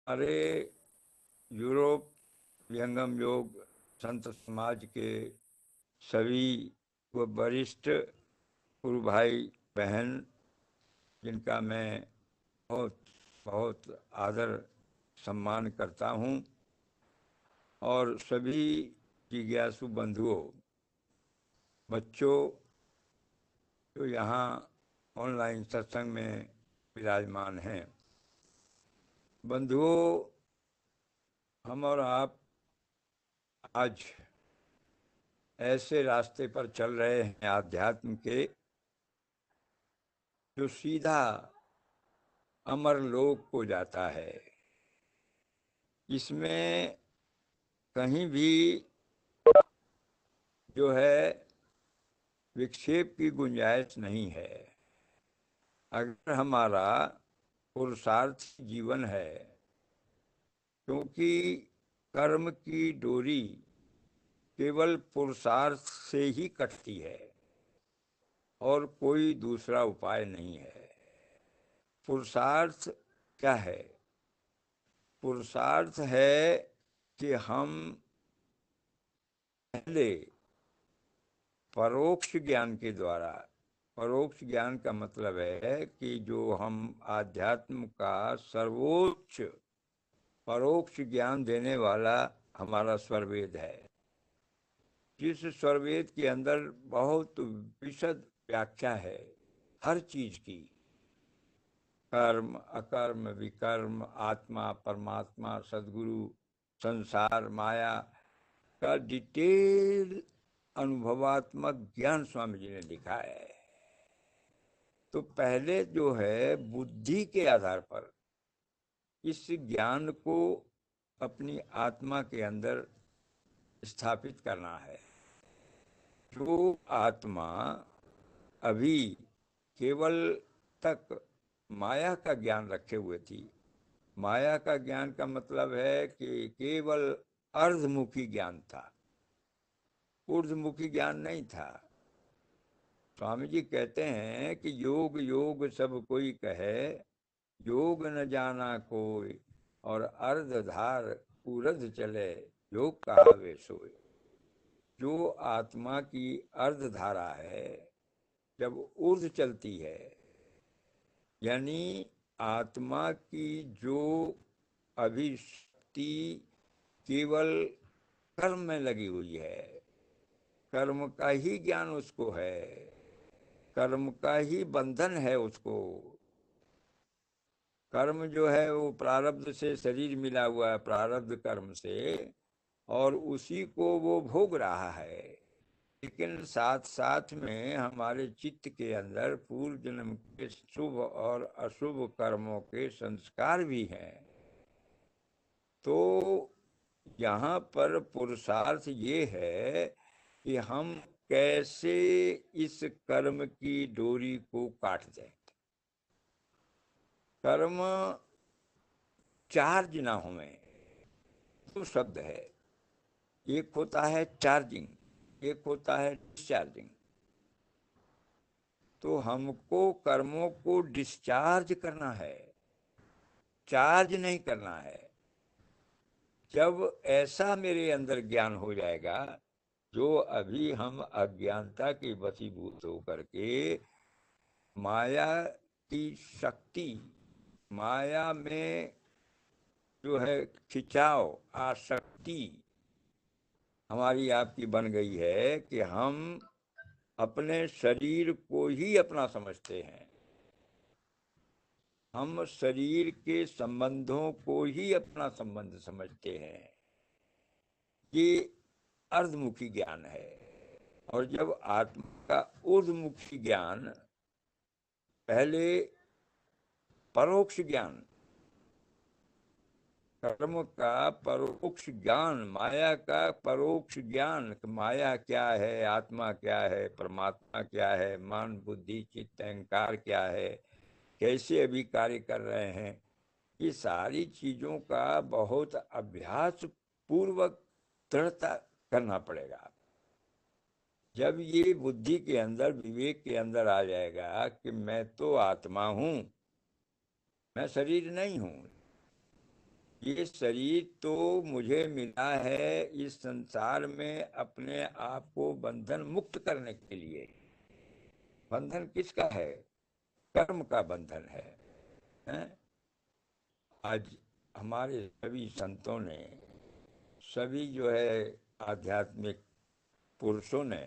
हमारे यूरोप विहंगम योग संत समाज के सभी व वरिष्ठ गुरु भाई बहन, जिनका मैं बहुत बहुत आदर सम्मान करता हूँ, और सभी जिज्ञासु बंधुओं, बच्चों जो यहाँ ऑनलाइन सत्संग में विराजमान हैं। बंधुओं, हम और आप आज ऐसे रास्ते पर चल रहे हैं आध्यात्म के, जो सीधा अमर लोक को जाता है। इसमें कहीं भी जो है विक्षेप की गुंजाइश नहीं है। अगर हमारा पुरुषार्थ जीवन है, क्योंकि कर्म की डोरी केवल पुरुषार्थ से ही कटती है और कोई दूसरा उपाय नहीं है। पुरुषार्थ क्या है? पुरुषार्थ है कि हम पहले परोक्ष ज्ञान के द्वारा, परोक्ष ज्ञान का मतलब है कि जो हम आध्यात्म का सर्वोच्च परोक्ष ज्ञान देने वाला हमारा स्वरवेद है, जिस स्वरवेद के अंदर बहुत विशद व्याख्या है हर चीज की, कर्म अकर्म विकर्म, आत्मा परमात्मा सदगुरु संसार माया का डिटेल अनुभवात्मक ज्ञान स्वामी जी ने लिखा है। तो पहले जो है बुद्धि के आधार पर इस ज्ञान को अपनी आत्मा के अंदर स्थापित करना है। जो आत्मा अभी केवल तक माया का ज्ञान रखे हुए थी, माया का ज्ञान का मतलब है कि केवल अर्धमुखी ज्ञान था, ऊर्ध्वमुखी ज्ञान नहीं था। स्वामी जी कहते हैं कि योग योग सब कोई कहे, योग न जाना कोई, और अर्धधार उर्ध चले, योग कहावे सोए। जो आत्मा की अर्धधारा है, जब ऊर्ध चलती है, यानी आत्मा की जो अभिशक्ति केवल कर्म में लगी हुई है, कर्म का ही ज्ञान उसको है, कर्म का ही बंधन है उसको। कर्म जो है वो प्रारब्ध से शरीर मिला हुआ है, प्रारब्ध कर्म से, और उसी को वो भोग रहा है। लेकिन साथ साथ में हमारे चित्त के अंदर पूर्व जन्म के शुभ और अशुभ कर्मों के संस्कार भी हैं। तो यहाँ पर पुरुषार्थ ये है कि हम कैसे इस कर्म की डोरी को काट दें। कर्म चार्ज ना हो में दो शब्द है, एक होता है चार्जिंग, एक होता है डिस्चार्जिंग। तो हमको कर्मों को डिस्चार्ज करना है, चार्ज नहीं करना है। जब ऐसा मेरे अंदर ज्ञान हो जाएगा, जो अभी हम अज्ञानता के वशीभूत होकर के माया की शक्ति, माया में जो है खिंचाव आसक्ति हमारी आपकी बन गई है कि हम अपने शरीर को ही अपना समझते हैं, हम शरीर के संबंधों को ही अपना संबंध समझते हैं। ये अर्धमुखी ज्ञान है। और जब आत्मा का ऊर्ध्वमुखी ज्ञान, पहले परोक्ष ज्ञान, कर्म का परोक्ष ज्ञान, माया का परोक्ष ज्ञान, माया क्या है, आत्मा क्या है, परमात्मा क्या है, मन बुद्धि चित्त अहंकार क्या है, कैसे अभी कार्य कर रहे हैं, ये सारी चीजों का बहुत अभ्यास पूर्वक दृढ़ता करना पड़ेगा। जब ये बुद्धि के अंदर विवेक के अंदर आ जाएगा कि मैं तो आत्मा हूं, मैं शरीर नहीं हूं, ये शरीर तो मुझे मिला है इस संसार में अपने आप को बंधन मुक्त करने के लिए। बंधन किसका है? कर्म का बंधन हैं? आज हमारे सभी संतों ने, सभी जो है आध्यात्मिक पुरुषों ने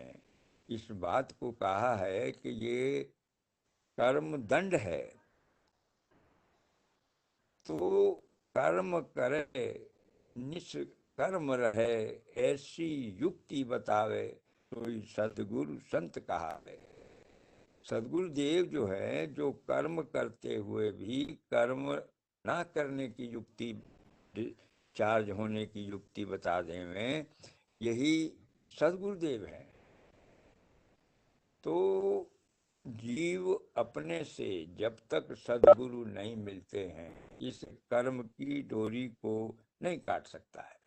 इस बात को कहा है कि ये कर्म दंड है। तो कर्म करे निष्कर्म रहे, ऐसी युक्ति बतावे, तो सदगुरु संत कहावे। सदगुरु देव जो है, जो कर्म करते हुए भी कर्म ना करने की युक्ति, चार्ज होने की युक्ति बता दें, यही सदगुरुदेव है। तो जीव अपने से जब तक सदगुरु नहीं मिलते हैं, इस कर्म की डोरी को नहीं काट सकता है।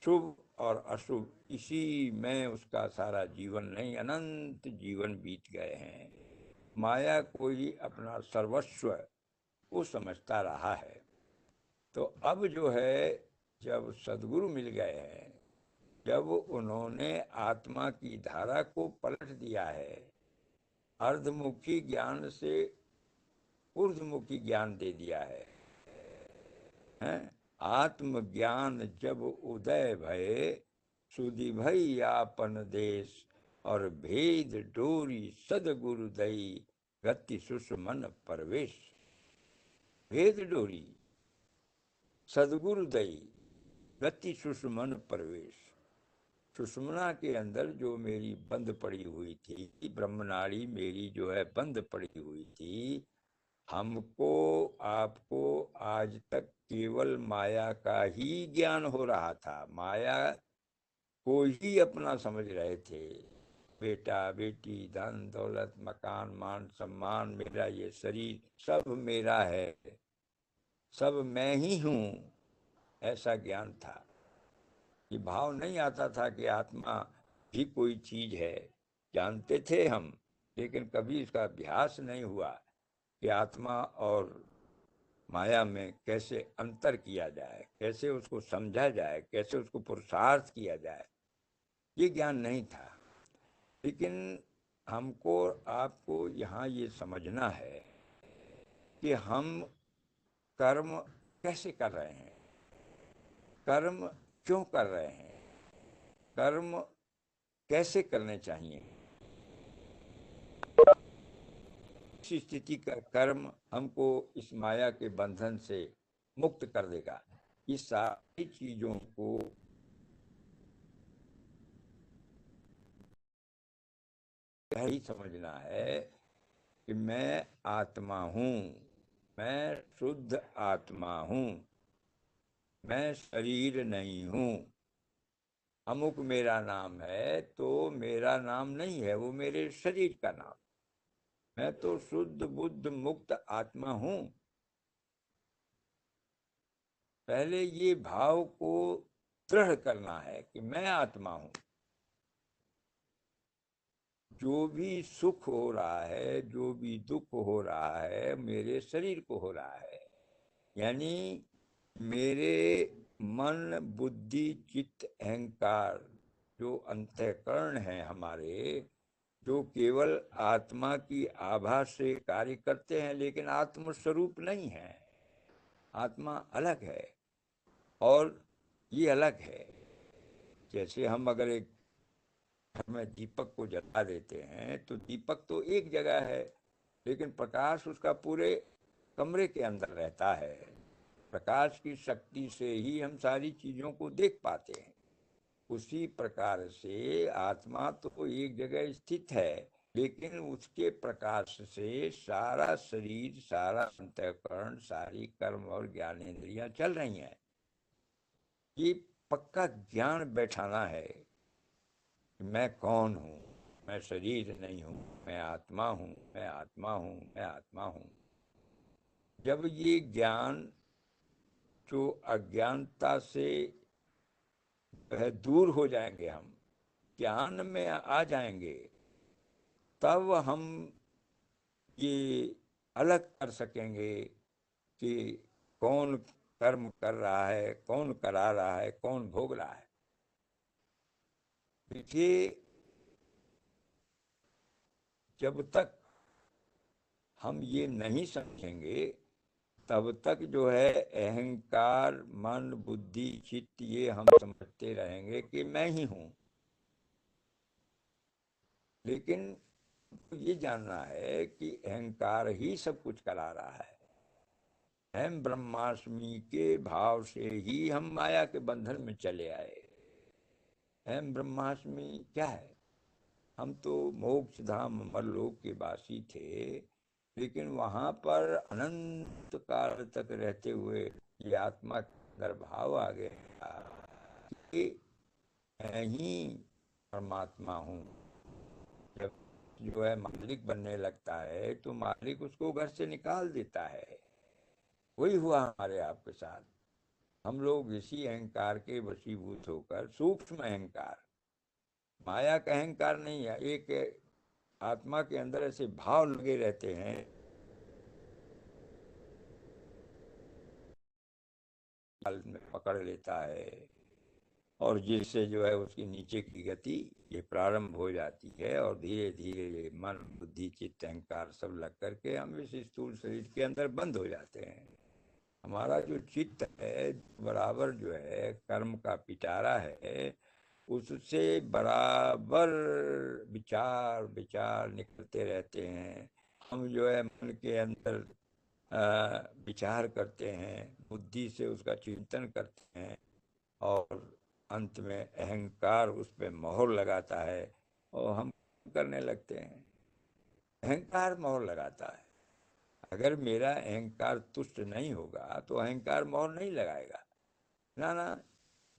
शुभ और अशुभ इसी में उसका सारा जीवन नहीं, अनंत जीवन बीत गए हैं। माया को ही अपना सर्वस्व वो समझता रहा है। तो अब जो है, जब सदगुरु मिल गए हैं, जब उन्होंने आत्मा की धारा को पलट दिया है, अर्धमुखी ज्ञान से ऊर्ध्वमुखी ज्ञान दे दिया है? आत्मज्ञान जब उदय भये, सुधि भई आपन देश, और भेद डोरी सदगुरु दई, गति सुषमन परवेश। भेद डोरी सदगुरु दई, गति सुषमन परवेश। सुषमना के अंदर जो मेरी बंद पड़ी हुई थी, ब्रह्मनाड़ी मेरी जो है बंद पड़ी हुई थी, हमको आपको आज तक केवल माया का ही ज्ञान हो रहा था। माया को ही अपना समझ रहे थे। बेटा बेटी, धन दौलत, मकान, मान सम्मान, मेरा ये शरीर सब मेरा है, सब मैं ही हूँ, ऐसा ज्ञान था। ये भाव नहीं आता था कि आत्मा भी कोई चीज है। जानते थे हम, लेकिन कभी इसका अभ्यास नहीं हुआ कि आत्मा और माया में कैसे अंतर किया जाए, कैसे उसको समझा जाए, कैसे उसको पुरुषार्थ किया जाए, ये ज्ञान नहीं था। लेकिन हमको आपको यहाँ ये समझना है कि हम कर्म कैसे कर रहे हैं, कर्म क्यों कर रहे हैं, कर्म कैसे करने चाहिए। इस स्थिति का कर्म हमको इस माया के बंधन से मुक्त कर देगा। इस सारी चीजों को यही समझना है कि मैं आत्मा हूँ, मैं शुद्ध आत्मा हूँ, मैं शरीर नहीं हूँ। अमुक मेरा नाम है, तो मेरा नाम नहीं है, वो मेरे शरीर का नाम। मैं तो शुद्ध बुद्ध मुक्त आत्मा हूँ। पहले ये भाव को दृढ़ करना है कि मैं आत्मा हूँ। जो भी सुख हो रहा है, जो भी दुख हो रहा है, मेरे शरीर को हो रहा है। यानी मेरे मन बुद्धि चित्त अहंकार, जो अंतःकरण है हमारे, जो केवल आत्मा की आभा से कार्य करते हैं, लेकिन आत्म स्वरूप नहीं है। आत्मा अलग है और ये अलग है। जैसे हम अगर एक घर में दीपक को जला देते हैं, तो दीपक तो एक जगह है, लेकिन प्रकाश उसका पूरे कमरे के अंदर रहता है। प्रकाश की शक्ति से ही हम सारी चीजों को देख पाते हैं। उसी प्रकार से आत्मा तो एक जगह स्थित है, लेकिन उसके प्रकाश से सारा शरीर, सारा अंतःकरण, सारी कर्म और ज्ञानेंद्रियां चल रही हैं। ये पक्का ज्ञान बैठाना है कि मैं कौन हूँ, मैं शरीर नहीं हूँ, मैं आत्मा हूँ, मैं आत्मा हूँ, मैं आत्मा हूँ। जब ये ज्ञान जो अज्ञानता से दूर हो जाएंगे, हम ज्ञान में आ जाएंगे, तब हम ये अलग कर सकेंगे कि कौन कर्म कर रहा है, कौन करा रहा है, कौन भोग रहा है। देखिए, जब तक हम ये नहीं समझेंगे तब तक जो है अहंकार, मन, बुद्धि, चित्त ये हम समझते रहेंगे कि मैं ही हूं। लेकिन ये जानना है कि अहंकार ही सब कुछ करा रहा है। हम ब्रह्मास्मि के भाव से ही हम माया के बंधन में चले आए। हम ब्रह्मास्मि क्या है? हम तो मोक्ष धाम अमरलोक के वासी थे, लेकिन वहां पर अनंत काल तक रहते हुए ये आत्मा के अंदर भाव आ गया कि मैं ही परमात्मा हूँ। जब जो है मालिक बनने लगता है तो मालिक उसको घर से निकाल देता है। वही हुआ हमारे आपके साथ। हम लोग इसी अहंकार के वशीभूत होकर, सूक्ष्म अहंकार, माया का अहंकार नहीं है, एक आत्मा के अंदर ऐसे भाव लगे रहते हैं, में पकड़ लेता है और जिससे जो है उसकी नीचे की गति ये प्रारंभ हो जाती है और धीरे धीरे ये मन, बुद्धि, चित्त, अहंकार सब लग करके हम इस स्थूल शरीर के अंदर बंद हो जाते हैं। हमारा जो चित्त है बराबर जो है कर्म का पिटारा है, उससे बराबर विचार विचार निकलते रहते हैं। हम जो है मन के अंदर विचार करते हैं, बुद्धि से उसका चिंतन करते हैं और अंत में अहंकार उस पर मोहर लगाता है और हम करने लगते हैं। अहंकार मोहर लगाता है। अगर मेरा अहंकार तुष्ट नहीं होगा तो अहंकार मोहर नहीं लगाएगा। ना ना,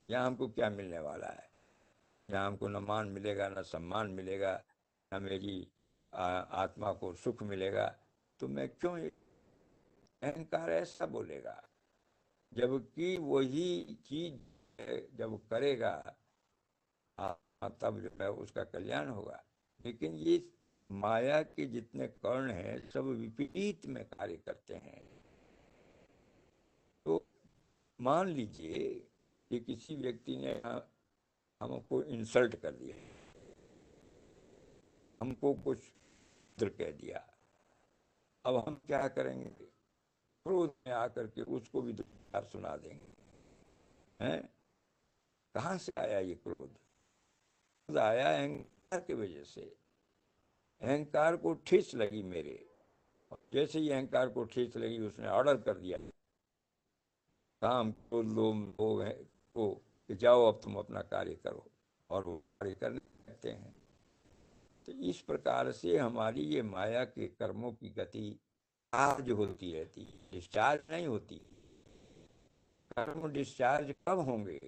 यहाँ हमको क्या मिलने वाला है? यहाँ हमको न मान मिलेगा, न सम्मान मिलेगा, न मेरी आत्मा को सुख मिलेगा। तो मैं क्यों? अहंकार ऐसा बोलेगा। जबकि वही चीज जब करेगा तब जो है उसका कल्याण होगा। लेकिन ये माया के जितने कर्ण हैं सब विपरीत में कार्य करते हैं। तो मान लीजिए कि किसी व्यक्ति ने हमको इंसल्ट कर दिया, हमको कुछ कह दिया। अब हम क्या करेंगे? क्रोध में आकर के उसको भी दो चार सुना देंगे। हैं? कहाँ से आया ये क्रोध? क्रोध आया अहंकार की वजह से। अहंकार को ठेस लगी मेरे, और जैसे ही अहंकार को ठेस लगी उसने ऑर्डर कर दिया काम को, लोग हैं को कि जाओ अब तुम अपना कार्य करो, और वो कार्य करने लगते हैं। तो इस प्रकार से हमारी ये माया के कर्मों की गति चार्ज होती रहती है, डिस्चार्ज नहीं होती। कर्म डिस्चार्ज कब होंगे?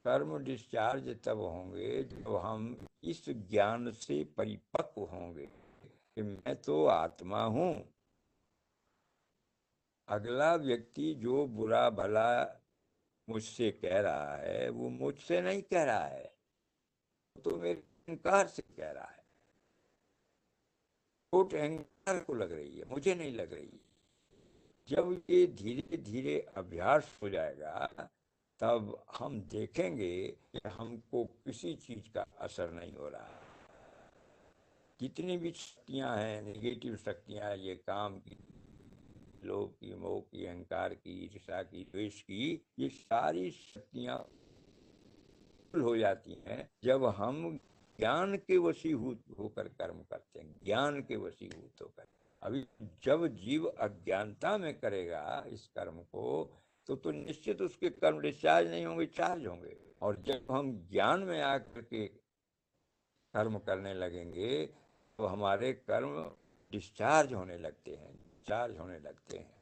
कर्म डिस्चार्ज तब होंगे जब हम इस ज्ञान से परिपक्व होंगे कि मैं तो आत्मा हूं। अगला व्यक्ति जो बुरा भला मुझसे कह रहा है वो मुझसे नहीं कह रहा है, तो मेरे अहंकार से कह रहा है। चोट अहंकार को लग रही है, मुझे नहीं लग रही। जब ये धीरे धीरे अभ्यास हो जाएगा तब हम देखेंगे कि हमको किसी चीज का असर नहीं हो रहा। जितनी भी शक्तियां हैं, नेगेटिव शक्तियां, ये काम की, लोभ की, मोह की, अहंकार की, ईर्ष्या की, द्वेष की, ये सारी शक्तियां हो जाती हैं जब हम ज्ञान के वशीभूत होकर कर्म करते हैं, ज्ञान के वशीभूत होकर। अभी जब जीव अज्ञानता में करेगा इस कर्म को तो निश्चित उसके कर्म डिस्चार्ज नहीं होंगे, चार्ज होंगे। और जब हम ज्ञान में आकर के कर्म करने लगेंगे तो हमारे कर्म डिस्चार्ज होने लगते हैं, चार्ज होने लगते हैं।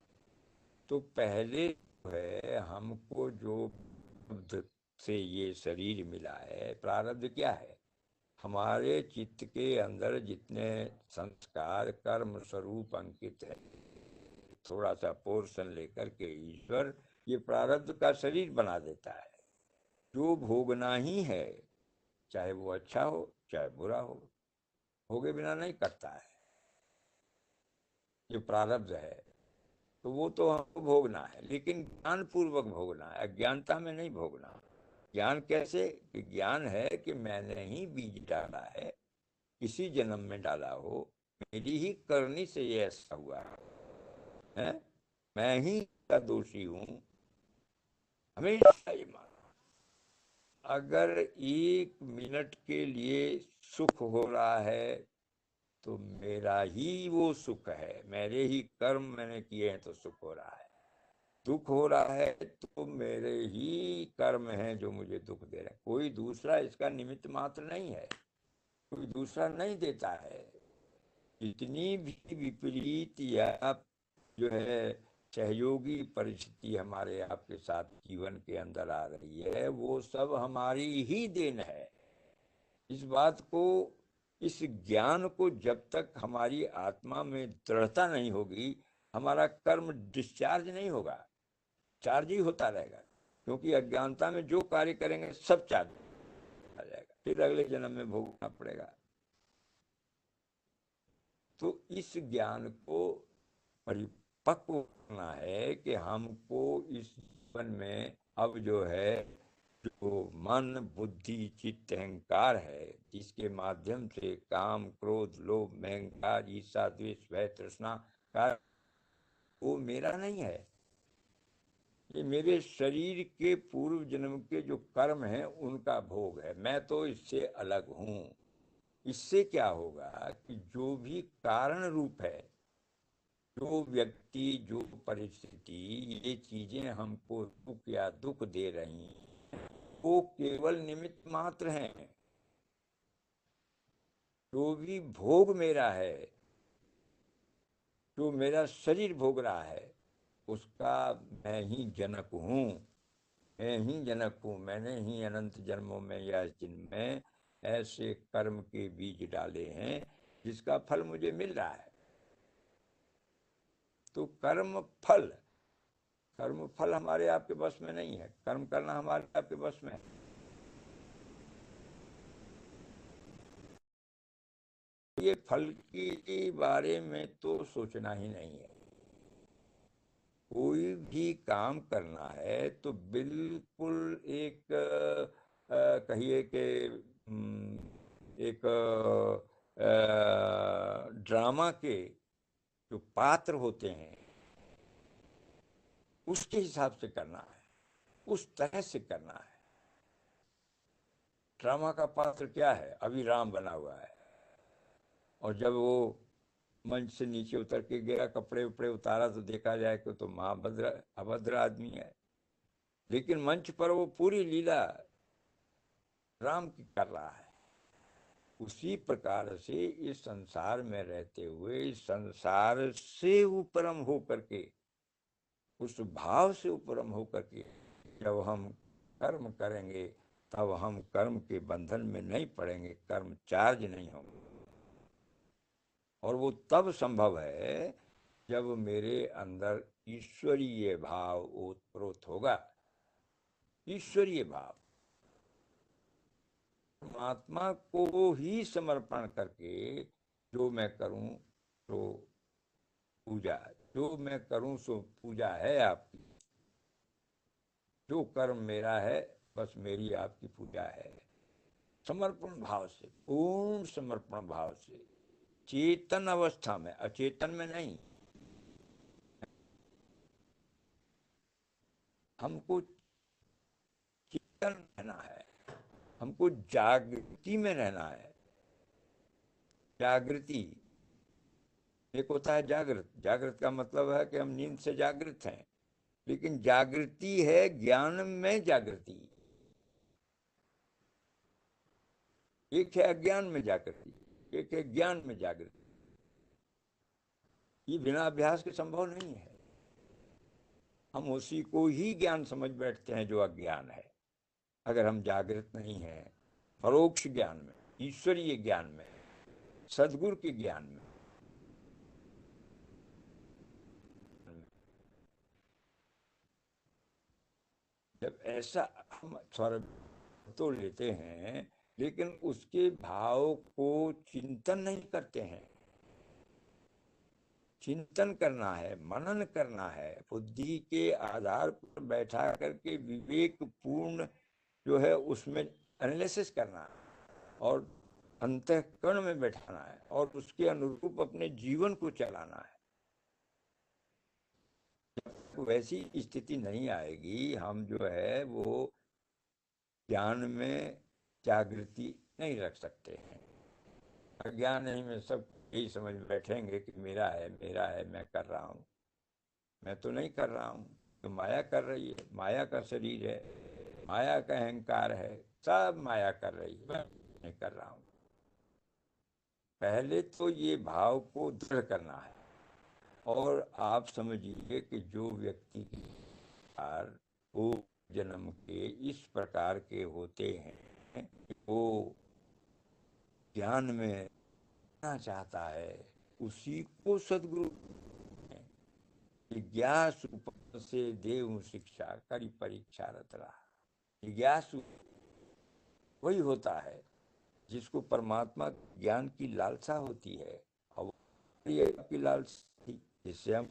तो पहले जो है हमको जो बुद्ध से ये शरीर मिला है, प्रारब्ध क्या है? हमारे चित्त के अंदर जितने संस्कार कर्म स्वरूप अंकित है, थोड़ा सा पोर्शन लेकर के ईश्वर ये प्रारब्ध का शरीर बना देता है। जो भोगना ही है, चाहे वो अच्छा हो चाहे बुरा हो, भोगे बिना नहीं करता है। ये प्रारब्ध है। तो वो तो हमको भोगना है, लेकिन ज्ञान पूर्वक भोगना है, अज्ञानता में नहीं भोगना। ज्ञान कैसे? कि ज्ञान है कि मैंने ही बीज डाला है, इसी जन्म में डाला हो, मेरी ही करनी से ये ऐसा हुआ है, मैं ही का दोषी हूँ, हमेशा ये मानो। अगर 1 मिनट के लिए सुख हो रहा है तो मेरा ही वो सुख है, मेरे ही कर्म मैंने किए हैं तो सुख हो रहा है। दुख हो रहा है तो मेरे ही कर्म हैं जो मुझे दुख दे रहे हैं, कोई दूसरा इसका निमित्त मात्र नहीं है, कोई दूसरा नहीं देता है। जितनी भी विपरीत या जो है सहयोगी परिस्थिति हमारे आपके साथ जीवन के अंदर आ रही है, वो सब हमारी ही देन है। इस बात को, इस ज्ञान को जब तक हमारी आत्मा में दृढ़ता नहीं होगी, हमारा कर्म डिस्चार्ज नहीं होगा, चार्ज ही होता रहेगा। क्योंकि अज्ञानता में जो कार्य करेंगे सब चार्ज आ जाएगा, फिर अगले जन्म में भोगना पड़ेगा। तो इस ज्ञान को परिपक्व करना है कि हमको इस जीवन में अब जो है, जो मन बुद्धि चित्त अहंकार है, जिसके माध्यम से काम क्रोध लोभ अहंकार ईर्ष्या द्वेष भय तृष्णा का, वो मेरा नहीं है, ये मेरे शरीर के पूर्व जन्म के जो कर्म हैं उनका भोग है, मैं तो इससे अलग हूं। इससे क्या होगा कि जो भी कारण रूप है, जो व्यक्ति जो परिस्थिति ये चीजें हमको सुख या दुख दे रही हैं, वो केवल निमित्त मात्र हैं। जो भी भोग मेरा है, जो मेरा शरीर भोग रहा है, उसका मैं ही जनक हूँ, मैं ही जनक हूँ। मैंने ही अनंत जन्मों में या इस जन्म में ऐसे कर्म के बीज डाले हैं जिसका फल मुझे मिल रहा है। तो कर्म फल हमारे आपके बस में नहीं है, कर्म करना हमारे आपके बस में है। ये फल के बारे में तो सोचना ही नहीं है। कोई भी काम करना है तो बिल्कुल एक कहिए कि एक ड्रामा के जो पात्र होते हैं उसके हिसाब से करना है, उस तरह से करना है। ड्रामा का पात्र क्या है? अभी राम बना हुआ है, और जब वो मंच से नीचे उतर के गिरा, कपड़े उपड़े उतारा, तो देखा जाए कि तो महाभद्र अभद्र आदमी है, लेकिन मंच पर वो पूरी लीला राम की कर रहा है। उसी प्रकार से इस संसार में रहते हुए, इस संसार से उपरम होकर के, उस भाव से उपरम होकर के जब हम कर्म करेंगे, तब हम कर्म के बंधन में नहीं पड़ेंगे, कर्म चार्ज नहीं होंगे। और वो तब संभव है जब मेरे अंदर ईश्वरीय भाव ओतप्रोत होगा। ईश्वरीय भाव, परमात्मा को ही समर्पण करके जो मैं करूं तो पूजा, जो मैं करूं सो पूजा है आपकी। जो कर्म मेरा है बस मेरी आपकी पूजा है। समर्पण भाव से, पूर्ण समर्पण भाव से, चेतन अवस्था में, अचेतन में नहीं। हमको चेतन रहना है, हमको जागृति में रहना है। जागृति एक होता है जागृत, जागृत का मतलब है कि हम नींद से जागृत हैं, लेकिन जागृति है ज्ञान में जागृति। एक है अज्ञान में जागृति, एक है ज्ञान में जागृति। ये बिना अभ्यास के संभव नहीं है। हम उसी को ही ज्ञान समझ बैठते हैं जो अज्ञान है। अगर हम जागृत नहीं हैं परोक्ष ज्ञान में, ईश्वरीय ज्ञान में, सदगुरु के ज्ञान में, जब ऐसा हम स्वर तो लेते हैं, लेकिन उसके भाव को चिंतन नहीं करते हैं। चिंतन करना है, मनन करना है, बुद्धि के आधार पर बैठा करके विवेक पूर्ण जो है उसमें एनालिसिस करना है और अंतःकरण में बैठाना है और उसके अनुरूप अपने जीवन को चलाना है। वैसी स्थिति नहीं आएगी, हम जो है वो ज्ञान में जागृति नहीं रख सकते हैं। अज्ञान नहीं में सब यही समझ बैठेंगे कि मेरा है, मेरा है, मैं कर रहा हूँ। मैं तो नहीं कर रहा हूँ, तो माया कर रही है, माया का शरीर है, माया का अहंकार है, सब माया कर रही है, मैं नहीं कर रहा हूँ। पहले तो ये भाव को दृढ़ करना है। और आप समझिए कि जो व्यक्ति की वो जन्म के इस प्रकार के होते हैं, वो ज्ञान में रहना चाहता है, उसी को सदगुरु जिज्ञासु से देव शिक्षा करी परीक्षा रत रहा। जिज्ञासु वही होता है जिसको परमात्मा ज्ञान की लालसा होती है, और ये आपकी लालसा थी जिससे हम,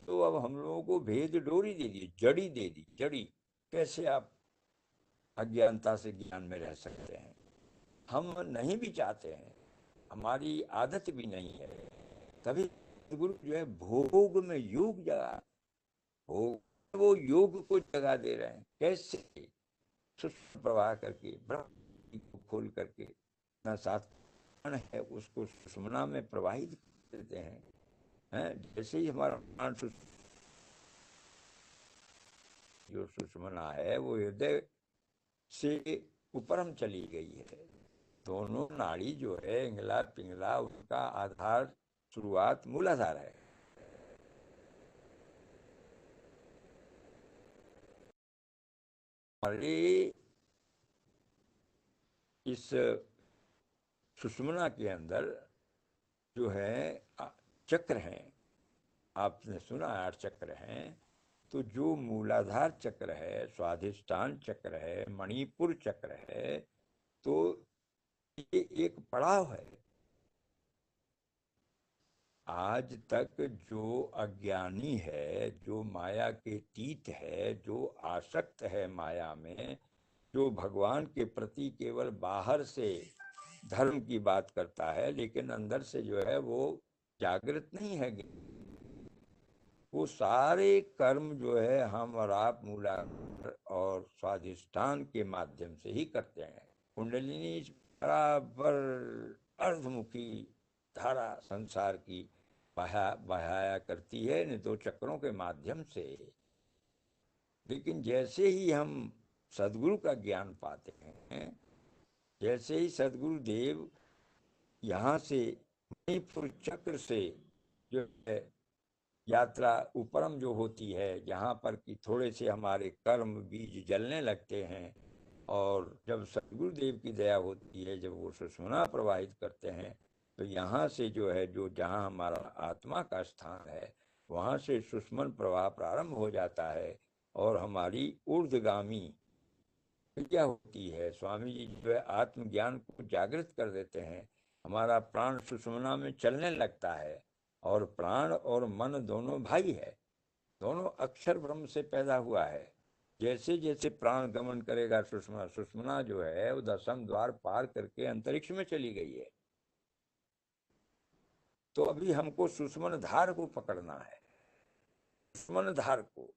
तो अब हम लोगों को भेद डोरी दे दी, जड़ी दे दी, जड़ी। कैसे आप अज्ञानता से ज्ञान में रह सकते हैं? हम नहीं भी चाहते हैं, हमारी आदत भी नहीं है। तभी गुरु जो है भोग में योग जगा, भोग वो योग को जगा दे रहे हैं। कैसे? सूक्ष्म प्रवाह करके, ब्रह्म को खोल करके अपना साथ है उसको सुषुम्ना में प्रवाहित कर देते हैं। जैसे ही हमारा प्राण जो सुषुम्ना है वो हृदय से ऊपर हम चली गई है। दोनों नाड़ी जो है इंगला पिंगला, उसका आधार शुरुआत मूलाधार है। हमारे इस सुषुम्ना के अंदर जो है चक्र हैं, आपने सुना 8 चक्र हैं। तो जो मूलाधार चक्र है, स्वाधिष्ठान चक्र है, मणिपुर चक्र है, तो ये एक पड़ाव है। आज तक जो अज्ञानी है, जो माया के तीत है, जो आसक्त है माया में, जो भगवान के प्रति केवल बाहर से धर्म की बात करता है लेकिन अंदर से जो है वो जागृत नहीं है, वो सारे कर्म जो है हम और आप मूलाधार और स्वाधिष्ठान के माध्यम से ही करते हैं। कुंडलिनी बराबर अर्धमुखी धारा संसार की बहाया करती है इन 2 चक्रों के माध्यम से। लेकिन जैसे ही हम सदगुरु का ज्ञान पाते हैं, जैसे ही सदगुरु देव यहाँ से मणिपुर चक्र से जो है यात्रा ऊपरम जो होती है, जहाँ पर कि थोड़े से हमारे कर्म बीज जलने लगते हैं, और जब सदगुरुदेव की दया होती है, जब वो सुषुम्ना प्रवाहित करते हैं, तो यहाँ से जो है, जो जहाँ हमारा आत्मा का स्थान है, वहाँ से सुषुम्न प्रवाह प्रारंभ हो जाता है और हमारी ऊर्ध्वगामी क्रिया होती है। स्वामी जी जो है आत्मज्ञान को जागृत कर देते हैं, हमारा प्राण सुषुम्ना में चलने लगता है। और प्राण और मन दोनों भाई है, दोनों अक्षर ब्रह्म से पैदा हुआ है। जैसे जैसे प्राण गमन करेगा सुषुम्ना, सुषुम्ना जो है वो 10वें द्वार पार करके अंतरिक्ष में चली गई है। तो अभी हमको सुषुम्न धार को पकड़ना है, सुषुम्न धार को,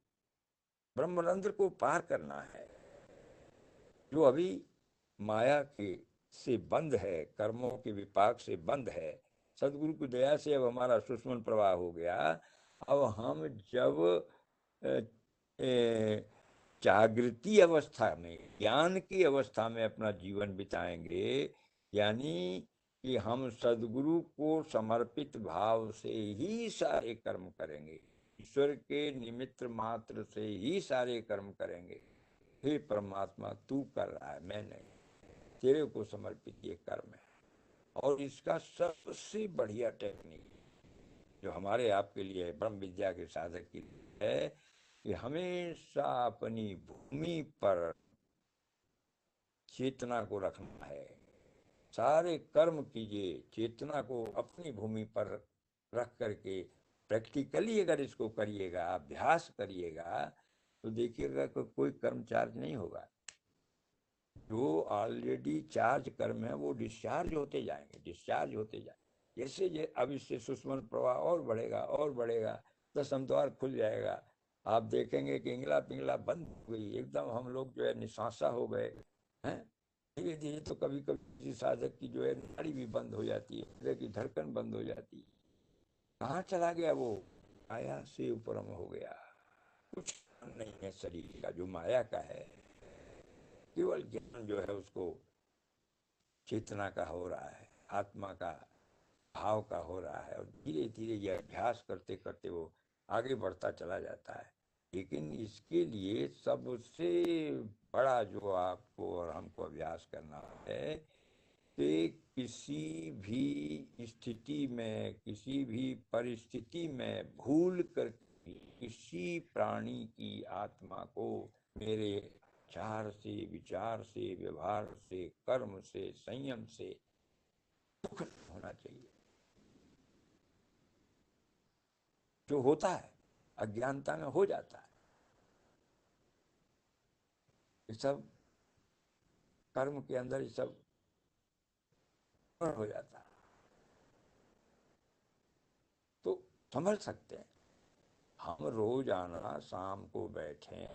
ब्रह्मरंध्र को पार करना है, जो अभी माया के से बंद है, कर्मों के विपाक से बंद है। सदगुरु की दया से अब हमारा सुषुम्न प्रवाह हो गया। अब हम जब जागृति अवस्था में, ज्ञान की अवस्था में अपना जीवन बिताएंगे, यानी कि हम सदगुरु को समर्पित भाव से ही सारे कर्म करेंगे, ईश्वर के निमित्त मात्र से ही सारे कर्म करेंगे। हे परमात्मा, तू कर रहा है, मैं नहीं, तेरे को समर्पित ये कर्म है। और इसका सबसे बढ़िया टेक्निक जो हमारे आपके लिए ब्रह्म विद्या के साधक के लिए है कि हमेशा अपनी भूमि पर चेतना को रखना है, सारे कर्म कीजिए, चेतना को अपनी भूमि पर रख करके प्रैक्टिकली अगर इसको करिएगा, अभ्यास करिएगा, तो देखिएगा कि कोई कर्म चार्ज नहीं होगा। जो ऑलरेडी चार्ज कर्म है वो डिस्चार्ज होते जाएंगे, डिस्चार्ज होते जाएंगे। जैसे अब इससे सुषमन प्रवाह और बढ़ेगा और बढ़ेगा, दसम द्वार खुल जाएगा। आप देखेंगे कि इंगला पिंगला बंद हो गई, एकदम हम लोग जो है निशासा हो गए हैं। धीरे धीरे तो कभी कभी किसी साधक की जो है नाड़ी भी बंद हो जाती है, हृदय की धड़कन बंद हो जाती है। कहाँ चला गया वो? माया से उपरम हो गया। कुछ नहीं है शरीर का जो माया का है, केवल ज्ञान जो है उसको चेतना का हो रहा है, आत्मा का भाव का हो रहा है, और धीरे धीरे ये अभ्यास करते करते वो आगे बढ़ता चला जाता है। लेकिन इसके लिए सबसे बड़ा जो आपको और हमको अभ्यास करना है कि किसी भी स्थिति में, किसी भी परिस्थिति में भूल कर किसी प्राणी की आत्मा को मेरे चार से, विचार से, व्यवहार से, कर्म से, संयम से दुख नहीं होना चाहिए। जो होता है अज्ञानता में हो जाता है, ये सब कर्म के अंदर ये सब हो जाता है, तो संभल सकते हैं। हम रोजाना शाम को बैठे,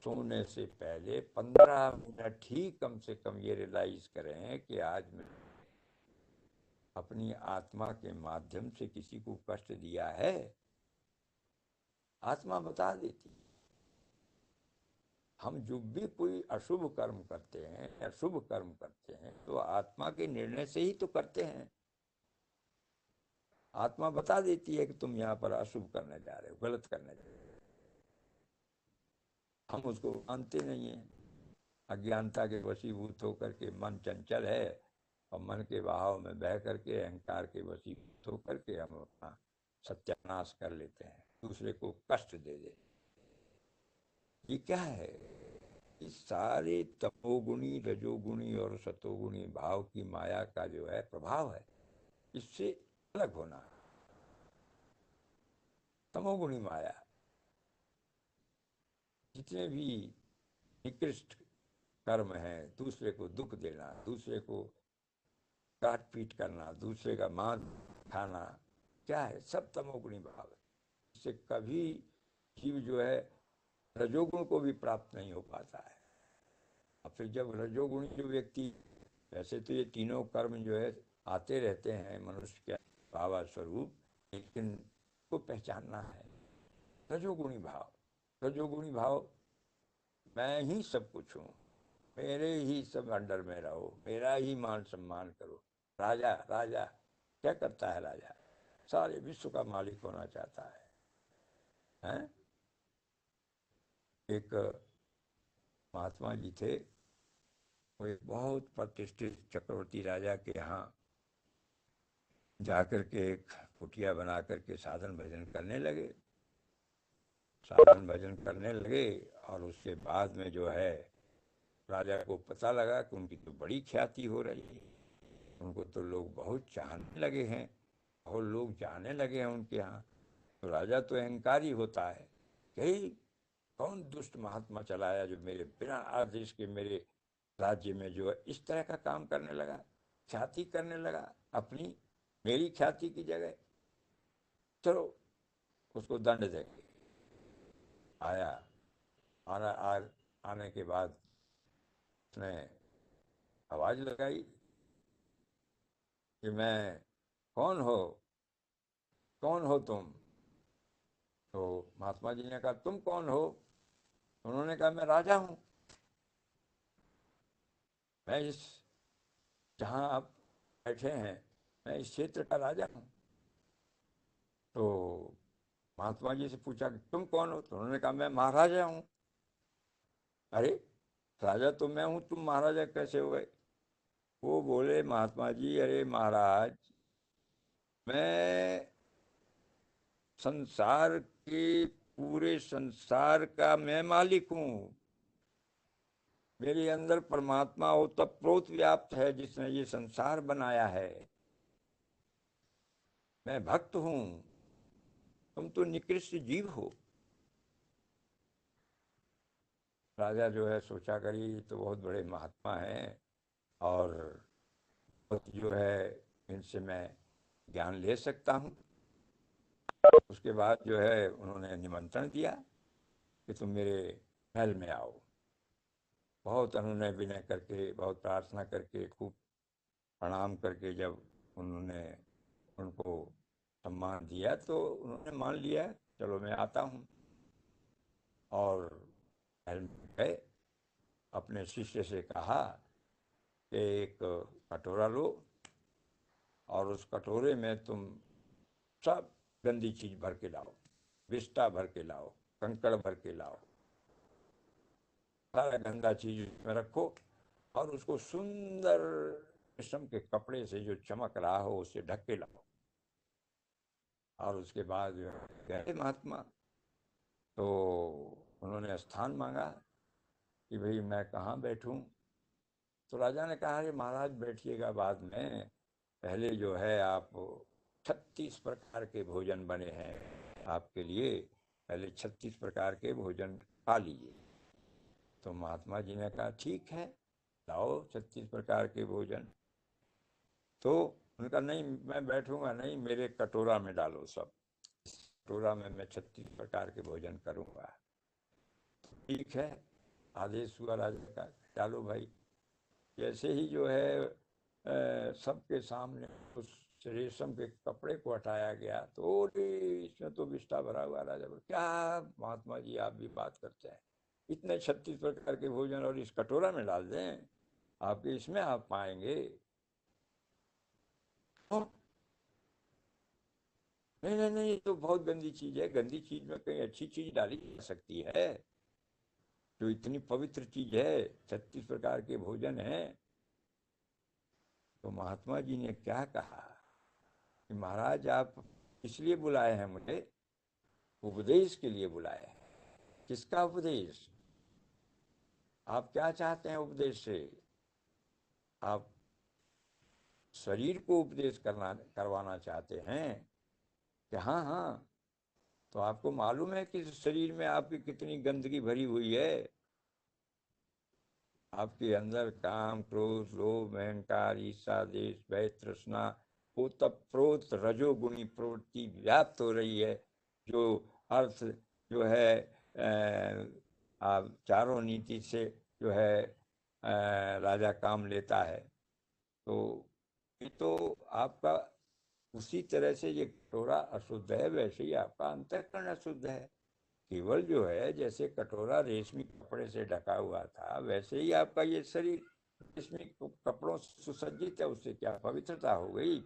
सोने से पहले 15 मिनट ही कम से कम ये रियलाइज करें कि आज मैं अपनी आत्मा के माध्यम से किसी को कष्ट दिया है। आत्मा बता देती। हम जो भी कोई अशुभ कर्म करते हैं या शुभ कर्म करते हैं तो आत्मा के निर्णय से ही तो करते हैं। आत्मा बता देती है कि तुम यहाँ पर अशुभ करने जा रहे हो, गलत करने जा रहे हो। हम उसको मानते नहीं है। अज्ञानता के वशीभूत होकर के मन चंचल है, और मन के बहाव में बह करके अहंकार के वशीभूत होकर के हम अपना सत्यानाश कर लेते हैं, दूसरे को कष्ट दे देते। ये क्या है? इस सारे तमोगुणी, रजोगुणी और सतोगुणी भाव की माया का जो है प्रभाव है, इससे अलग होना। तमोगुणी माया जितने भी निकृष्ट कर्म है, दूसरे को दुख देना, दूसरे को काट पीट करना, दूसरे का मांस खाना, क्या है? सब तमोगुणी भाव है। इससे कभी जीव जो है रजोगुण को भी प्राप्त नहीं हो पाता है। और फिर जब रजोगुणी जो व्यक्ति, वैसे तो ये तीनों कर्म जो है आते रहते हैं मनुष्य के भावा स्वरूप, लेकिन को पहचानना है। रजोगुणी भाव, रजोगुणी भाव, मैं ही सब कुछ हूँ, मेरे ही सब अंडर में रहो, मेरा ही मान सम्मान करो। राजा, राजा क्या करता है? राजा सारे विश्व का मालिक होना चाहता है, हैं? एक महात्मा जी थे, वो एक बहुत प्रतिष्ठित चक्रवर्ती राजा के यहाँ जाकर के एक कुटिया बना करके साधन भजन करने लगे। साधन भजन करने लगे और उसके बाद में जो है राजा को पता लगा कि उनकी तो बड़ी ख्याति हो रही है, उनको तो लोग बहुत चाहने लगे हैं, और लोग जाने लगे हैं उनके यहाँ। तो राजा तो अहंकारी होता है, यही कौन दुष्ट महात्मा चलाया जो मेरे बिना आदेश के मेरे राज्य में जो है इस तरह का काम करने लगा, ख्याति करने लगा अपनी, मेरी ख्याति की जगह। चलो उसको दंड देंगे। आया, आने के बाद उसने आवाज लगाई कि मैं कौन हो, कौन हो तुम? तो महात्मा जी ने कहा तुम कौन हो? उन्होंने कहा मैं राजा हूं, मैं इस, जहां आप बैठे हैं, मैं इस क्षेत्र का राजा हूं। तो महात्मा जी से पूछा कि तुम कौन हो? तो उन्होंने कहा मैं महाराजा हूं। अरे राजा तो मैं हूं, तुम महाराजा कैसे हो गए? वो बोले महात्मा जी, अरे महाराज, मैं संसार के, पूरे संसार का मैं मालिक हूं। मेरे अंदर परमात्मा ओतप्रोत व्याप्त है, जिसने ये संसार बनाया है। मैं भक्त हूं, तुम तो निकृष्ट जीव हो। राजा जो है सोचा करी तो बहुत बड़े महात्मा हैं, और जो है इनसे मैं ज्ञान ले सकता हूँ। उसके बाद जो है उन्होंने निमंत्रण दिया कि तुम मेरे महल में आओ। बहुत अनुनय विनय करके, बहुत प्रार्थना करके, खूब प्रणाम करके जब उन्होंने उनको सम्मान दिया तो उन्होंने मान लिया, चलो मैं आता हूँ। और महल में गए, अपने शिष्य से कहा कि एक कटोरा लो, और उस कटोरे में तुम सब गंदी चीज भर के लाओ, विष्ठा भर के लाओ, कंकड़ भर के लाओ, सारा गंदा चीज उसमें रखो, और उसको सुंदर रेशम के कपड़े से जो चमक रहा हो उससे ढक के लाओ। और उसके बाद जो है गए महात्मा, तो उन्होंने स्थान मांगा कि भाई मैं कहाँ बैठूं। तो राजा ने कहा कि महाराज बैठिएगा बाद में, पहले जो है आप 36 प्रकार के भोजन बने हैं आपके लिए, पहले 36 प्रकार के भोजन खा लीजिए। तो महात्मा जी ने कहा ठीक है, लाओ 36 प्रकार के भोजन। तो उनका नहीं, मैं बैठूंगा नहीं, मेरे कटोरा में डालो सब, कटोरा में मैं 36 प्रकार के भोजन करूंगा। ठीक है, आदेश हुआ राजा का, डालो भाई। जैसे ही जो है सबके सामने उस रेशम के कपड़े को हटाया गया तो अरे इसमें तो विष्ठा भरा हुआ। राजा बोले क्या महात्मा जी आप भी बात करते हैं, इतने 36 प्रकार के भोजन और इस कटोरा में डाल दें, आपके इसमें आप पाएंगे? "ओ, नहीं नहीं नहीं, ये तो बहुत गंदी चीज है, गंदी चीज में कहीं अच्छी चीज डाली जा सकती है? जो इतनी पवित्र चीज है, 36 प्रकार के भोजन है। तो महात्मा जी ने क्या कहा कि महाराज आप इसलिए बुलाए हैं मुझे, उपदेश के लिए बुलाए हैं। किसका उपदेश? आप क्या चाहते हैं उपदेश से? आप शरीर को उपदेश करवाना चाहते हैं कि हाँ हाँ, तो आपको मालूम है कि शरीर में आपकी कितनी गंदगी भरी हुई है। आपके अंदर काम, क्रोध, लोभ, अहंकार, ईर्ष्या, द्वेष, भय, तृष्णा, ओतप्रोत रजोगुणी प्रवृत्ति व्याप्त हो रही है, जो अर्थ जो है आप चारों नीति से जो है राजा काम लेता है। तो ये तो आपका उसी तरह से ये कटोरा अशुद्ध है, वैसे ही आपका अंतःकरण अशुद्ध है। केवल जो है जैसे कटोरा रेशमी कपड़े से ढका हुआ था, वैसे ही आपका ये शरीर रेशमी कपड़ों से सुसज्जित है, उससे क्या पवित्रता हो गई?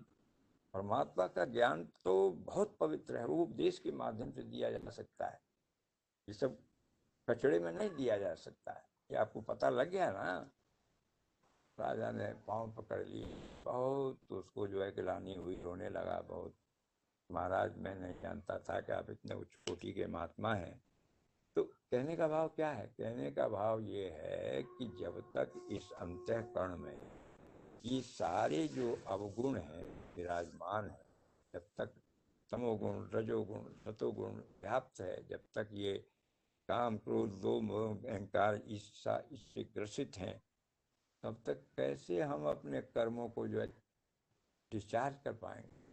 परमात्मा का ज्ञान तो बहुत पवित्र है, वो उपदेश के माध्यम से दिया जा सकता है, ये सब कचड़े में नहीं दिया जा सकता है। ये आपको पता लग गया ना? राजा ने पाँव पकड़ लिए, बहुत उसको जो है गिलानी हुई, रोने लगा बहुत। महाराज मैं नहीं जानता था कि आप इतने उच्च कोटि के महात्मा हैं। तो कहने का भाव क्या है? कहने का भाव ये है कि जब तक इस अंतःकरण में ये सारे जो अवगुण हैं विराजमान है, जब तक तमोगुण, रजोगुण, सतोगुण व्याप्त है, जब तक ये काम, क्रोध, लोभ, मोह, अहंकार, ईर्ष्या इससे ग्रसित हैं, तब तक कैसे हम अपने कर्मों को जो है डिस्चार्ज कर पाएंगे?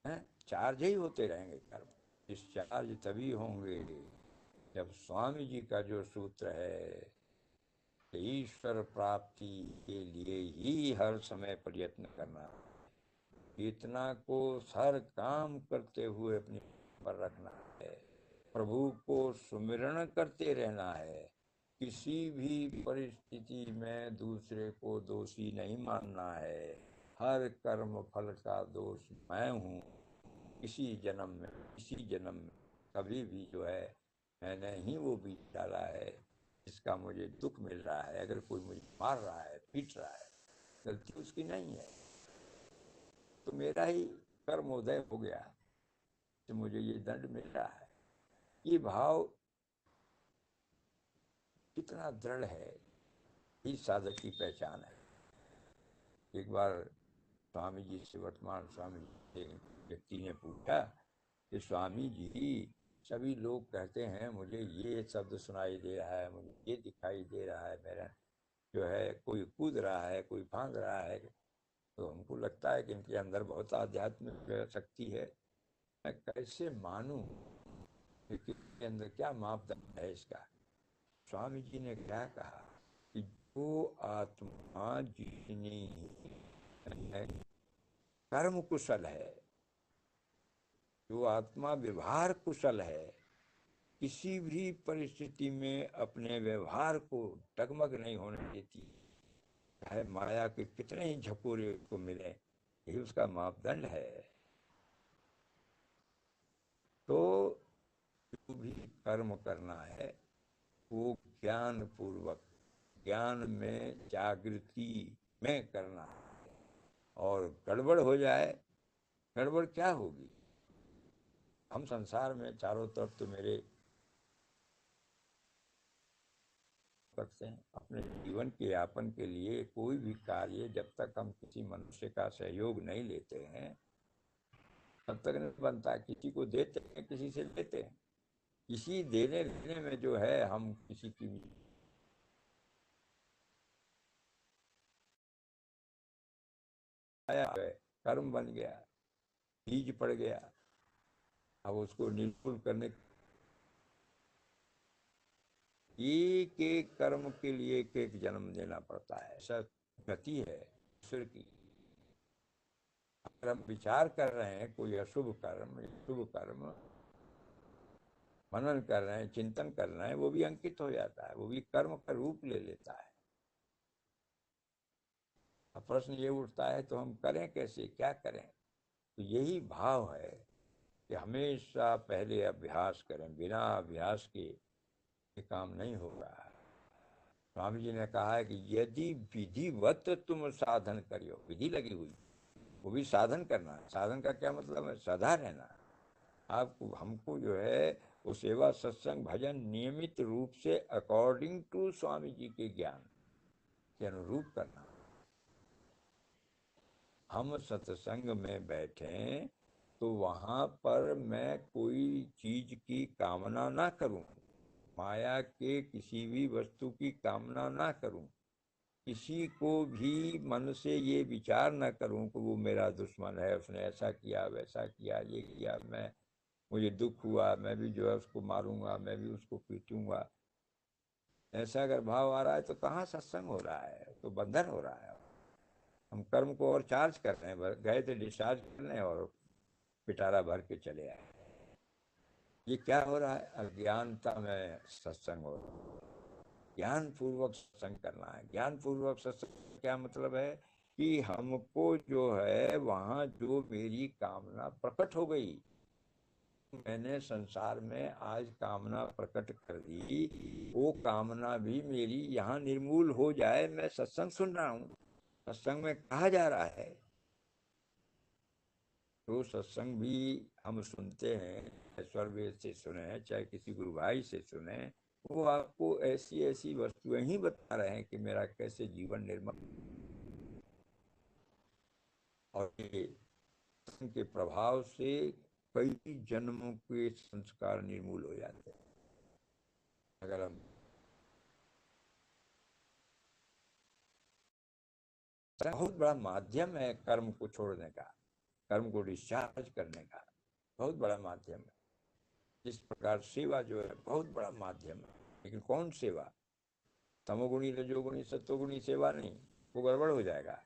हैं? चार्ज ही होते रहेंगे कर्म, डिस्चार्ज तभी होंगे जब स्वामी जी का जो सूत्र है कि ईश्वर प्राप्ति के लिए ही हर समय प्रयत्न करना, इतना को हर काम करते हुए अपने पर रखना है, प्रभु को सुमिरण करते रहना है, किसी भी परिस्थिति में दूसरे को दोषी नहीं मानना है। हर कर्म फल का दोष मैं हूँ, इसी जन्म में, इसी जन्म में कभी भी जो है मैंने ही वो बीज डाला है जिसका मुझे दुख मिल रहा है। अगर कोई मुझे मार रहा है, पीट रहा है, गलती उसकी नहीं है, तो मेरा ही कर्मोदय हो गया तो मुझे ये दंड मिल रहा है। ये भाव कितना दृढ़ है, ही साधक की पहचान है। एक बार स्वामी जी से, वर्तमान स्वामी जी से व्यक्ति ने पूछा कि स्वामी जी, सभी लोग कहते हैं मुझे ये शब्द सुनाई दे रहा है, मुझे ये दिखाई दे रहा है, मेरा जो है कोई कूद रहा है, कोई फांद रहा है, तो हमको लगता है कि इनके अंदर बहुत आध्यात्मिक शक्ति है। मैं कैसे मानूं कि इसके अंदर क्या मापदंड है इसका? स्वामी जी ने क्या कहा कि जो आत्मा जितनी कर्म कुशल है, जो आत्मा व्यवहार कुशल है, किसी भी परिस्थिति में अपने व्यवहार को डगमग नहीं होने देती, चाहे माया के कितने ही झकोरे को मिले, यही उसका मापदंड है। तो जो भी कर्म करना है वो ज्ञान पूर्वक, ज्ञान में जागृति में करना है। और गड़बड़ हो जाए, गड़बड़ क्या होगी? हम संसार में चारों तरफ तो मेरे सकते हैं, अपने जीवन के यापन के लिए कोई भी कार्य जब तक हम किसी मनुष्य का सहयोग नहीं लेते हैं तब तक नहीं बनता। किसी को देते हैं, किसी से लेते हैं, किसी देने लेने में जो है हम किसी की आया है, कर्म बन गया, बीज पड़ गया, अब उसको निर्मूल करने, एक एक कर्म के लिए एक एक जन्म देना पड़ता है। ऐसा गति है ईश्वर की। अगर हम विचार कर रहे हैं कोई अशुभ कर्म, शुभ कर्म, मनन कर रहे हैं, चिंतन कर रहे हैं, वो भी अंकित हो जाता है, वो भी कर्म का रूप ले लेता है। अब प्रश्न ये उठता है तो हम करें कैसे, क्या करें? तो यही भाव है कि हमेशा पहले अभ्यास करें, बिना अभ्यास के ये काम नहीं होगा। स्वामी जी ने कहा है कि यदि विधिवत तुम साधन करियो, विधि लगी हुई, वो भी साधन करना है। साधन का क्या मतलब है? सदा रहना। आपको, हमको जो है वो सेवा सत्संग भजन नियमित रूप से अकॉर्डिंग टू स्वामी जी के ज्ञान के अनुरूप करना। हम सत्संग में बैठे तो वहां पर मैं कोई चीज की कामना ना करूं, माया के किसी भी वस्तु की कामना ना करूं, किसी को भी मन से ये विचार ना करूं कि वो मेरा दुश्मन है, उसने ऐसा किया, वैसा किया, ये किया, मैं, मुझे दुख हुआ, मैं भी जो है उसको मारूंगा, मैं भी उसको पीटूंगा। ऐसा अगर भाव आ रहा है तो कहाँ सत्संग हो रहा है? तो बंधन हो रहा है। हम कर्म को और चार्ज कर रहे हैं, गए थे डिस्चार्ज करने और पिटारा भर के चले आए। ये क्या हो रहा है? अज्ञानता में सत्संग हो रहा है। ज्ञान पूर्वक सत्संग करना है। ज्ञान पूर्वक सत्संग क्या मतलब है? कि हमको जो है वहां जो मेरी कामना प्रकट हो गई, मैंने संसार में आज कामना प्रकट कर दी, वो कामना भी मेरी यहाँ निर्मूल हो जाए। मैं सत्संग सुन रहा हूँ, सत्संग में कहा जा रहा है, तो सत्संग भी हम सुनते हैं, स्वर वेद से सुने, चाहे किसी गुरु भाई से सुने, वो आपको ऐसी ऐसी वस्तुएं ही बता रहे हैं कि मेरा कैसे जीवन निर्मल, और ये सत्संग के प्रभाव से कई जन्मों के संस्कार निर्मूल हो जाते हैं। अगर हम, बहुत बड़ा माध्यम है कर्म को छोड़ने का, कर्म को डिस्चार्ज करने का, बहुत बड़ा माध्यम है। जिस प्रकार सेवा जो है बहुत बड़ा माध्यम है, लेकिन कौन सेवा? तमोगुणी रजोगुणी सत्वगुणी सेवा नहीं, वो गड़बड़ हो जाएगा।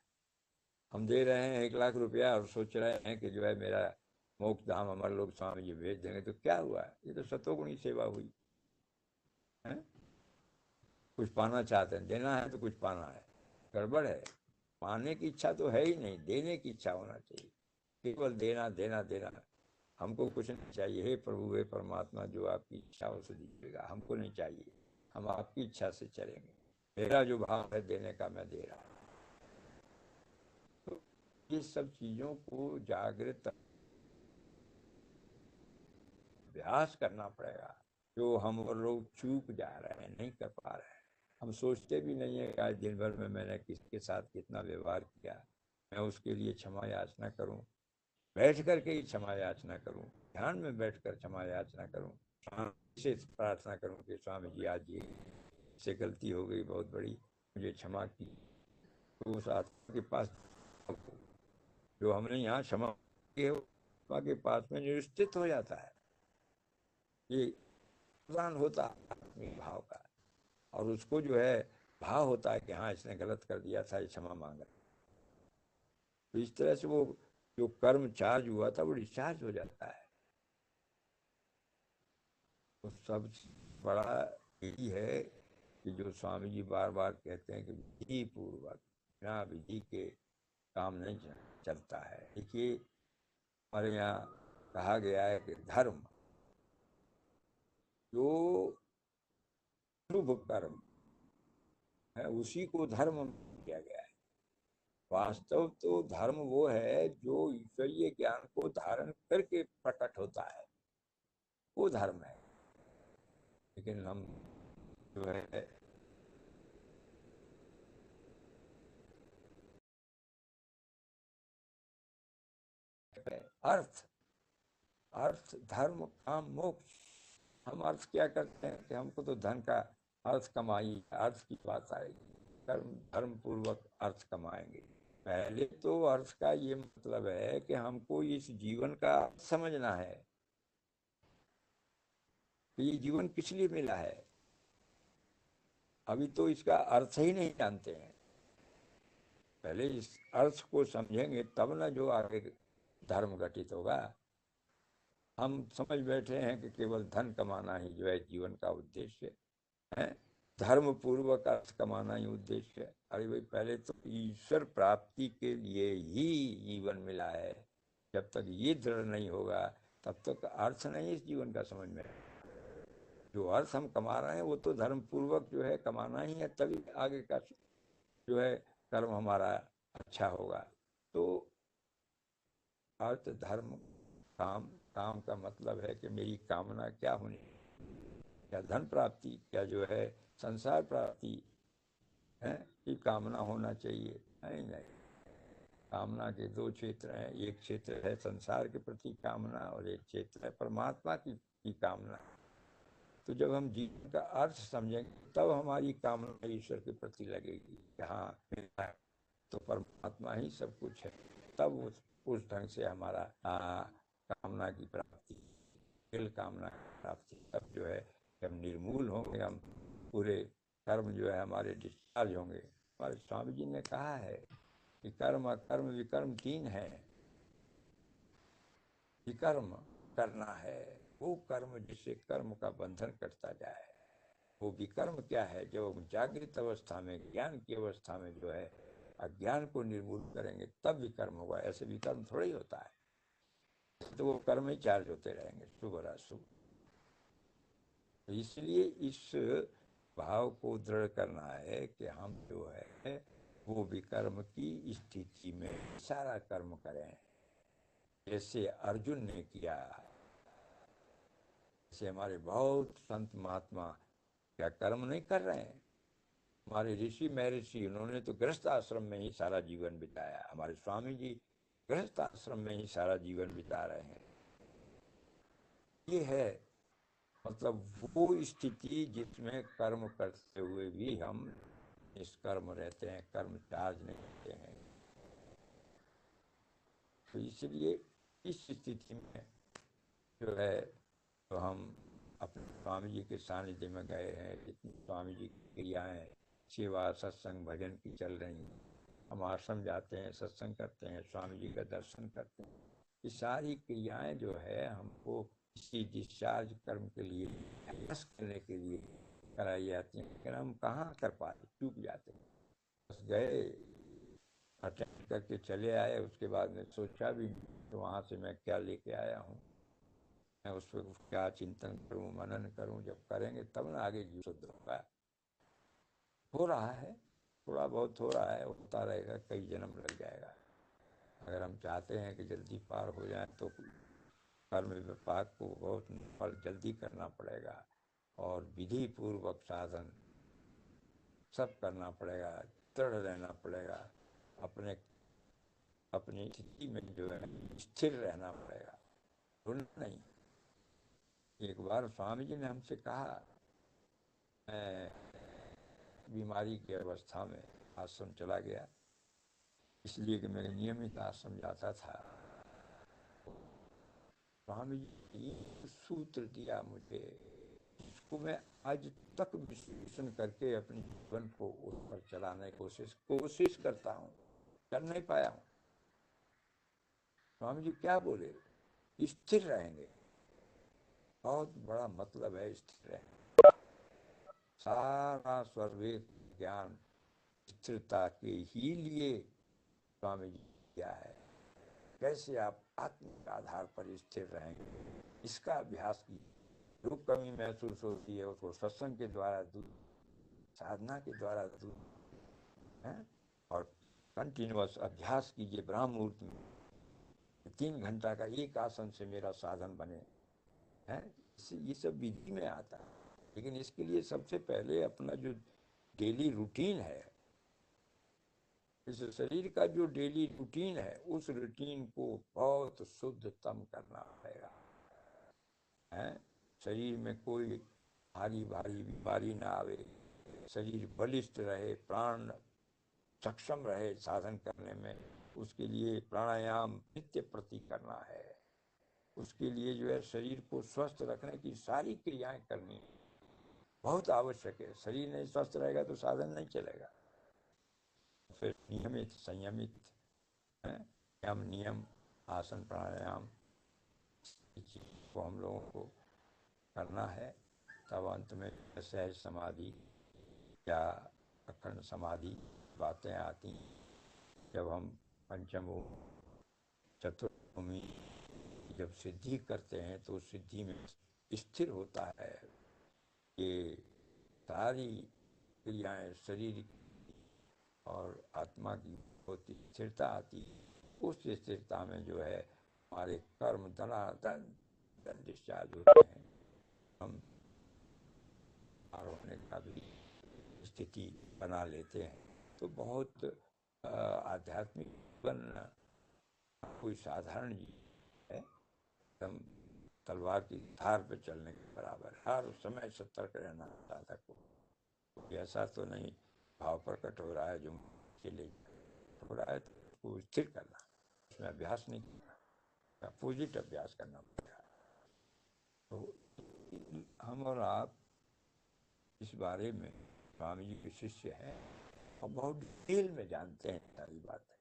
हम दे रहे हैं 1,00,000 रुपया और सोच रहे हैं कि जो है मेरा मोक्ष धाम अमर लोग स्वामी जी भेज देंगे, तो क्या हुआ? ये तो सत्वगुणी सेवा हुई है। कुछ पाना चाहते हैं, देना है तो कुछ पाना है, गड़बड़ है। पाने की इच्छा तो है ही नहीं, देने की इच्छा होना चाहिए, केवल देना देना देना। हमको कुछ नहीं चाहिए, हे प्रभु, हे परमात्मा, जो आपकी इच्छा हो उसे दीजिएगा, हमको नहीं चाहिए, हम आपकी इच्छा से चलेंगे, मेरा जो भाव है देने का मैं दे रहा हूँ। तो ये सब चीजों को जागृत अभ्यास करना पड़ेगा, जो हम और लोग चूक जा रहे हैं, नहीं कर पा रहे हैं। हम सोचते भी नहीं है कि आज दिन भर में मैंने किसके साथ कितना व्यवहार किया, मैं उसके लिए क्षमा याचना करूं, बैठ करके ही क्षमा याचना करूं, ध्यान में बैठकर क्षमा याचना करूं, स्वामी से प्रार्थना करूं कि स्वामी जी आज ये से गलती हो गई बहुत बड़ी, मुझे क्षमा की। तो उस आत्मा के पास जो हमने यहाँ क्षमा की है, आत्मा के पास में निश्चित हो जाता है। ये प्रदान होता है आत्मिक भाव का, और उसको जो है भाव होता है कि हाँ इसने गलत कर दिया था, ये क्षमा मांगा। तो इस तरह से वो जो कर्म चार्ज हुआ था वो डिस्चार्ज हो जाता है। तो सबसे बड़ा यही है कि जो स्वामी जी बार बार कहते हैं कि विधि पूर्वक, बिना विधि के काम नहीं चलता है। देखिए हमारे यहाँ कहा गया है कि धर्म जो शुभ कर्म है उसी को धर्म किया गया है। वास्तव तो धर्म वो है जो ईश्वरीय ज्ञान को धारण करके प्रकट होता है, वो धर्म है। लेकिन हम जो है अर्थ अर्थ धर्म काम मोक्ष, हम अर्थ क्या करते हैं कि हमको तो धन का अर्थ कमाई, अर्थ की बात आएगी, कर्म धर्म पूर्वक अर्थ कमाएंगे। पहले तो अर्थ का ये मतलब है कि हमको इस जीवन का समझना है कि ये जीवन किस लिए मिला है। अभी तो इसका अर्थ ही नहीं जानते हैं। पहले इस अर्थ को समझेंगे तब ना जो आगे धर्म घटित होगा। हम समझ बैठे हैं कि केवल धन कमाना ही जो है जीवन का उद्देश्य है, धर्म पूर्वक अर्थ कमाना ही उद्देश्य है। अरे भाई पहले तो ईश्वर प्राप्ति के लिए ही जीवन मिला है। जब तक ये दृढ़ नहीं होगा तब तक अर्थ नहीं इस जीवन का समझ में। जो अर्थ हम कमा रहे हैं वो तो धर्म पूर्वक जो है कमाना ही है, तभी आगे का जो है कर्म हमारा अच्छा होगा। तो अर्थ धर्म काम, काम का मतलब है कि मेरी कामना क्या होनी, क्या धन प्राप्ति, क्या जो है संसार प्राप्ति है, ये कामना होना चाहिए। नहीं नहीं, कामना के दो क्षेत्र हैं, एक क्षेत्र है संसार के प्रति कामना और एक क्षेत्र है परमात्मा की कामना। तो जब हम जीवन का अर्थ समझेंगे तब हमारी कामना ईश्वर के प्रति लगेगी कि हाँ तो परमात्मा ही सब कुछ है। तब उस ढंग से हमारा कामना की प्राप्ति, केवल कामना की प्राप्ति तब जो है जब निर्मूल होंगे हम, पूरे कर्म जो है हमारे डिस्चार्ज होंगे। हमारे स्वामी जी ने कहा है कि कर्म अकर्म विकर्म तीन है। विकर्म करना है वो कर्म जिससे कर्म का बंधन कटता जाए। वो विकर्म क्या है, जब जागृत अवस्था में ज्ञान की अवस्था में जो है अज्ञान को निर्मूल करेंगे तब विकर्म होगा। ऐसे विकर्म थोड़ा ही होता है, तो वो कर्म ही चार्ज होते रहेंगे, शुभ और अशुभ। तो इसलिए इस भाव को दृढ़ करना है कि हम जो है वो विकर्म की स्थिति में सारा कर्म करें, जैसे अर्जुन ने किया। जैसे हमारे बहुत संत महात्मा क्या कर्म नहीं कर रहे हैं। हमारे ऋषि महर्षि उन्होंने तो गृहस्थ आश्रम में ही सारा जीवन बिताया। हमारे स्वामी जी गृहस्थ आश्रम में ही सारा जीवन बिता रहे हैं। ये है मतलब वो स्थिति जिसमें कर्म करते हुए भी हम निष्कर्म रहते हैं, कर्म चार्ज नहीं करते हैं। तो इसलिए इस स्थिति में जो है तो हम अपने स्वामी जी के सानिध्य में गए हैं। जितनी स्वामी जी की क्रियाएँ सेवा सत्संग भजन की चल रही हैं, हम आश्रम जाते हैं, सत्संग करते हैं, स्वामी जी का दर्शन करते हैं। ये सारी क्रियाएं जो है हमको इसी डिस्चार्ज कर्म के लिए, प्रयास करने के लिए कराई जाती हैं। लेकिन हम कहाँ कर पाते, चूक जाते हैं। बस गए, अटेंड करके चले आए, उसके बाद में सोचा भी तो वहाँ से मैं क्या लेके आया हूँ, मैं उस पर क्या चिंतन करूँ, मनन करूँ। जब करेंगे तब ना आगे जीवन शुद्ध होगा। हो रहा है, थोड़ा बहुत हो रहा है, होता रहेगा, कई जन्म लग जाएगा। अगर हम चाहते हैं कि जल्दी पार हो जाए तो कर्म विपाक को बहुत फल जल्दी करना पड़ेगा और विधि पूर्वक साधन सब करना पड़ेगा, दृढ़ रहना पड़ेगा, अपने अपनी स्थिति में जो है स्थिर रहना पड़ेगा, भूलना नहीं। एक बार स्वामी जी ने हमसे कहा, मैं बीमारी की अवस्था में आश्रम चला गया, इसलिए कि मैं नियमित आश्रम जाता था। स्वामी जी ने सूत्र दिया मुझे, इसको मैं आज तक विश्लेषण करके अपने जीवन को उस पर चलाने की कोशिश करता हूँ, कर नहीं पाया हूँ। स्वामी जी क्या बोले? स्थिर रहेंगे। बहुत बड़ा मतलब है स्थिर रहने। सारा सर्ववेद ज्ञान स्थिरता के ही लिए स्वामी जी क्या है, कैसे आप आत्मिक आधार पर स्थिर रहेंगे, इसका अभ्यास कीजिए। जो कमी महसूस होती है उसको सत्संग के द्वारा दूर, साधना के द्वारा दूर है, और कंटिन्यूअस अभ्यास कीजिए। ब्रह्म मुहूर्त में 3 घंटा का एक आसन से मेरा साधन बने है, ये सब विधि में आता है। लेकिन इसके लिए सबसे पहले अपना जो डेली रूटीन है, इस शरीर का जो डेली रूटीन है, उस रूटीन को बहुत शुद्धतम करना पड़ेगा है। शरीर में कोई भारी भारी बीमारी ना आवे, शरीर बलिष्ठ रहे, प्राण सक्षम रहे साधन करने में। उसके लिए प्राणायाम नित्य प्रति करना है। उसके लिए जो है शरीर को स्वस्थ रखने की सारी क्रियाएं करनी बहुत आवश्यक है। शरीर नहीं स्वस्थ रहेगा तो साधन नहीं चलेगा। फिर नियमित संयमित है, नियम आसन प्राणायाम को हम लोगों को करना है। तब अंत में सहज समाधि या अखंड समाधि बातें आती। जब हम पंचम चतुर्भूमि जब सिद्धि करते हैं तो सिद्धि में स्थिर होता है। ये सारी क्रियाएं शरीर और आत्मा की होती स्थिरता आती। उस स्थिरता में जो है हमारे कर्म दनादन डिस्चार्ज होते हैं। हम होने का भी स्थिति बना लेते हैं। तो बहुत आध्यात्मिक जीवन कोई साधारण जीवन है, एकदम तलवार की धार पे चलने के बराबर। हर समय सतर्क रहना साधक को। ऐसा तो नहीं भाव प्रकट हो रहा है जो के लिए हो रहा है, तो उसको स्थिर करना, उसमें अभ्यास नहीं करना, अपोजिट अभ्यास करना पड़ेगा। तो हम और आप इस बारे में स्वामी जी के शिष्य हैं और बहुत डिटेल में जानते हैं सारी बातें।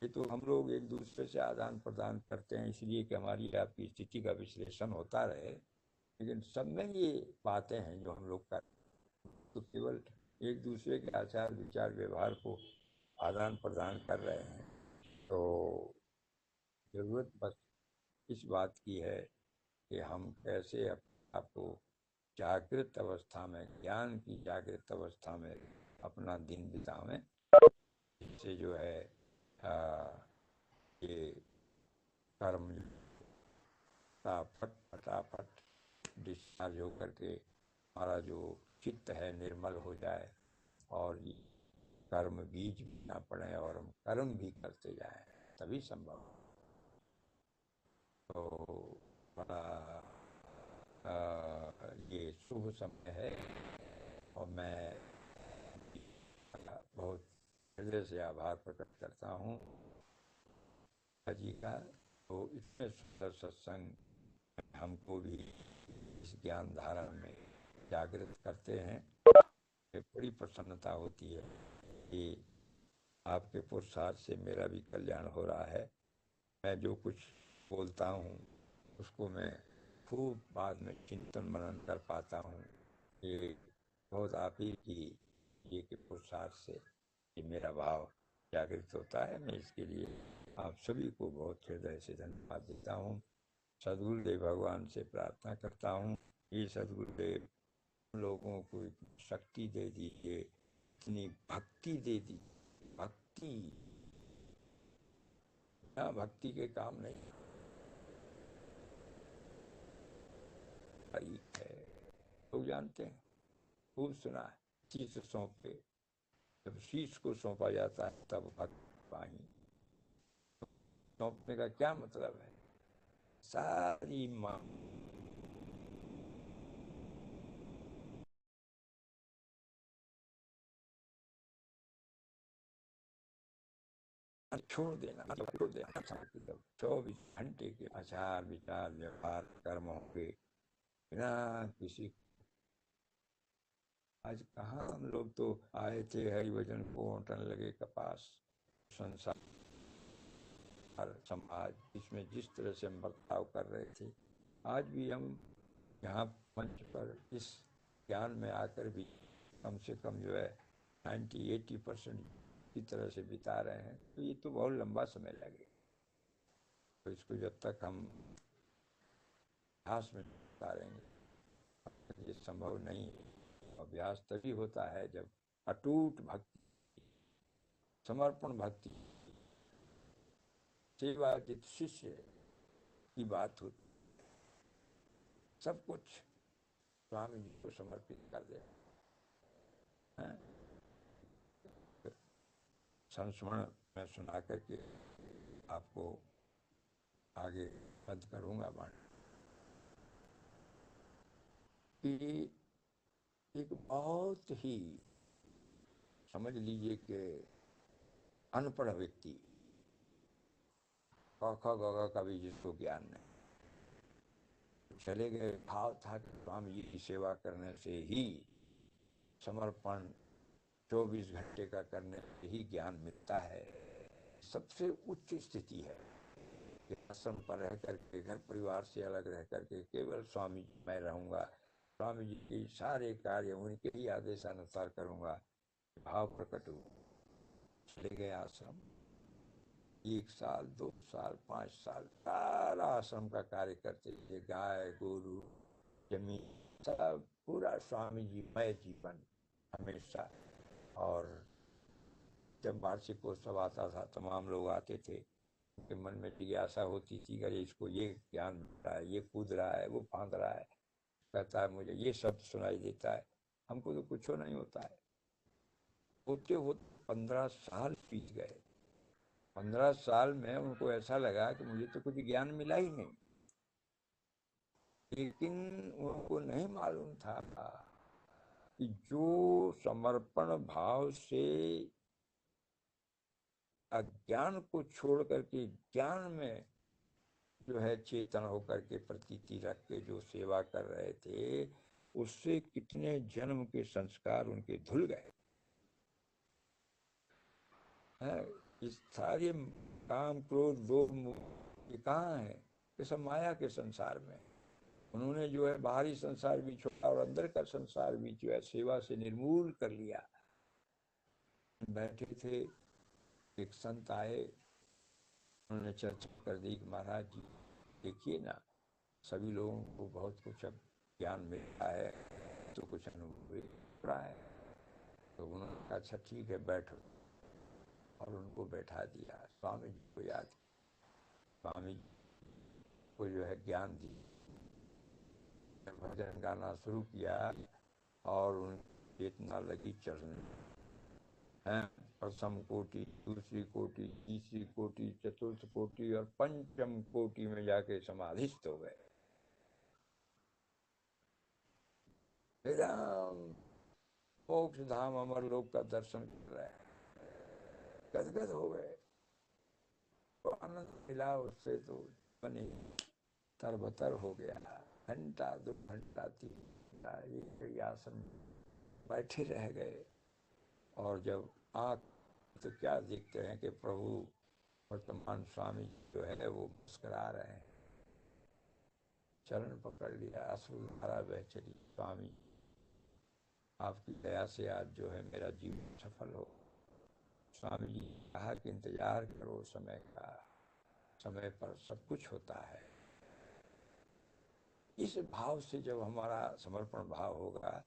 ये तो हम लोग एक दूसरे से आदान प्रदान करते हैं इसलिए कि हमारी आपकी स्थिति का विश्लेषण होता रहे, लेकिन सब में ये बातें हैं जो हम लोग कर, तो केवल एक दूसरे के आचार विचार व्यवहार को आदान प्रदान कर रहे हैं। तो जरूरत बस इस बात की है कि हम कैसे आपको जागृत अवस्था में, ज्ञान की जागृत अवस्था में अपना दिन बितावें, इससे जो है ये कर्म फटाफट डिस्चार्ज होकर के हमारा जो चित्त है निर्मल हो जाए और कर्म बीज भी ना पड़े और हम कर्म भी करते जाएं, तभी संभव। तो बड़ा ये शुभ समय है और मैं बहुत हृदय से आभार प्रकट करता हूँ जी का। तो इतने सुंदर सत्संग हमको भी इस ज्ञान धारण में जागृत करते हैं। बड़ी प्रसन्नता होती है कि आपके पुरुषार्थ से मेरा भी कल्याण हो रहा है। मैं जो कुछ बोलता हूँ उसको मैं खूब बाद में चिंतन मनन कर पाता हूँ। ये बहुत आप ही की ये कि पुरुषार्थ से ये मेरा भाव जागृत होता है। मैं इसके लिए आप सभी को बहुत हृदय से धन्यवाद देता हूँ। सद्गुरुदेव भगवान से प्रार्थना करता हूँ, ये सद्गुरुदेव लोगों को शक्ति दे दीजिए, इतनी भक्ति दे दी। भक्ति ना, भक्ति के काम नहीं है, लोग जानते हैं, खूब सुना है, चीज सौंपे जब शीश को सौंपा जाता है तब भक्त पाही। सौंपने का क्या मतलब है? सारी मां छोड़ देना, छोड़ देना। 24 घंटे के आचार विचार व्यवहार कर्म होंगे बिना किसी। आज कहाँ हम लोग तो आए थे हरिभजन को होटल लगे कपास। संसार समाज इसमें जिस तरह से हम बर्ताव कर रहे थे, आज भी हम यहाँ मंच पर इस ज्ञान में आकर भी कम से कम जो है 90-80% की तरह से बिता रहे हैं, तो ये तो बहुत लंबा समय लगेगा। तो इसको जब तक हम अभ्यास में उतारेंगे ये संभव नहीं है। अभ्यास तभी होता है जब अटूट भक्ति, समर्पण भक्ति, सेवा जित शिष्य की बात होती, सब कुछ स्वामी जी को समर्पित कर दे। संस्मरण मैं सुना करके आपको आगे बंद करूंगा। कि एक बहुत ही समझ लीजिए कि अनपढ़ व्यक्ति, क ख ग घ का भी जिसको ज्ञान नहीं, चले गए। भाव था कि स्वामी जी की सेवा करने से ही, समर्पण 24 घंटे का करने से ही ज्ञान मिलता है। सबसे उच्च स्थिति है कि आश्रम पर रह करके, घर परिवार से अलग रह करके केवल स्वामी जी मैं रहूंगा, स्वामी जी के सारे कार्य उनके ही आदेशानुसार करूंगा, भाव प्रकट हो। चले गए आश्रम, 1 साल 2 साल 5 साल सारा आश्रम का कार्य करते थे, गाय गोरू जमीन सब पूरा स्वामी जी मय जीवन हमेशा। और जब वार्षिकोत्सव आता था तमाम लोग आते थे, उनके मन में जिज्ञासा होती थी, अरे इसको ये ज्ञान मिल रहा है, ये कूद रहा है, वो फांद रहा है, कहता है मुझे ये शब्द सुनाई देता है, हमको तो कुछ नहीं होता है। होते होते 15 साल बीत गए। 15 साल में उनको ऐसा लगा कि मुझे तो कुछ ज्ञान मिला ही नहीं। लेकिन उनको नहीं मालूम था कि जो समर्पण भाव से अज्ञान को छोड़ करके ज्ञान में जो है चेतन होकर के प्रतीति रख के जो सेवा कर रहे थे, उससे कितने जन्म के संस्कार उनके धुल गए हैं। इस सारे काम क्रोध लोभ ये कहाँ है? ये सब माया के संसार में। उन्होंने जो है बाहरी संसार भी छोड़ा और अंदर का संसार भी जो है सेवा से निर्मूल कर लिया। बैठे थे, एक संत आए, उन्होंने चर्चा कर दी कि महाराज जी देखिए ना, सभी लोगों को बहुत कुछ अब ज्ञान मिलता है, तो कुछ अनुभव हो रहा है। तो उन्होंने कहा अच्छा ठीक है बैठो, और उनको बैठा दिया। स्वामी जी को याद, स्वामी जी को जो है ज्ञान दी, भजन गाना शुरू किया और उनकी चेतना लगी चढ़ने हैं। प्रथम कोटि, दूसरी कोटि, तीसरी कोटि, चतुर्थ कोटि और पंचम कोटि में जाके समाधिस्थ हो गए। एकदम मोक्ष धाम अमर लोक का दर्शन कर रहे हैं, गदगद हो गए। तो आनंद मिला उससे, तो बने तरबतर हो गया। घंटा 2 घंटा 3 घंटा एक आसन बैठे रह गए। और जब आँख तो क्या देखते हैं कि प्रभु वर्तमान स्वामी जो है वो मुस्कुरा रहे हैं, चरण पकड़ लिया, अश्रुधारा बह चली। स्वामी आपकी दया से आज जो है मेरा जीवन सफल हो। स्वामी जी ने कहा कि इंतजार करो समय का, समय पर सब कुछ होता है। इस भाव से जब हमारा समर्पण भाव होगा,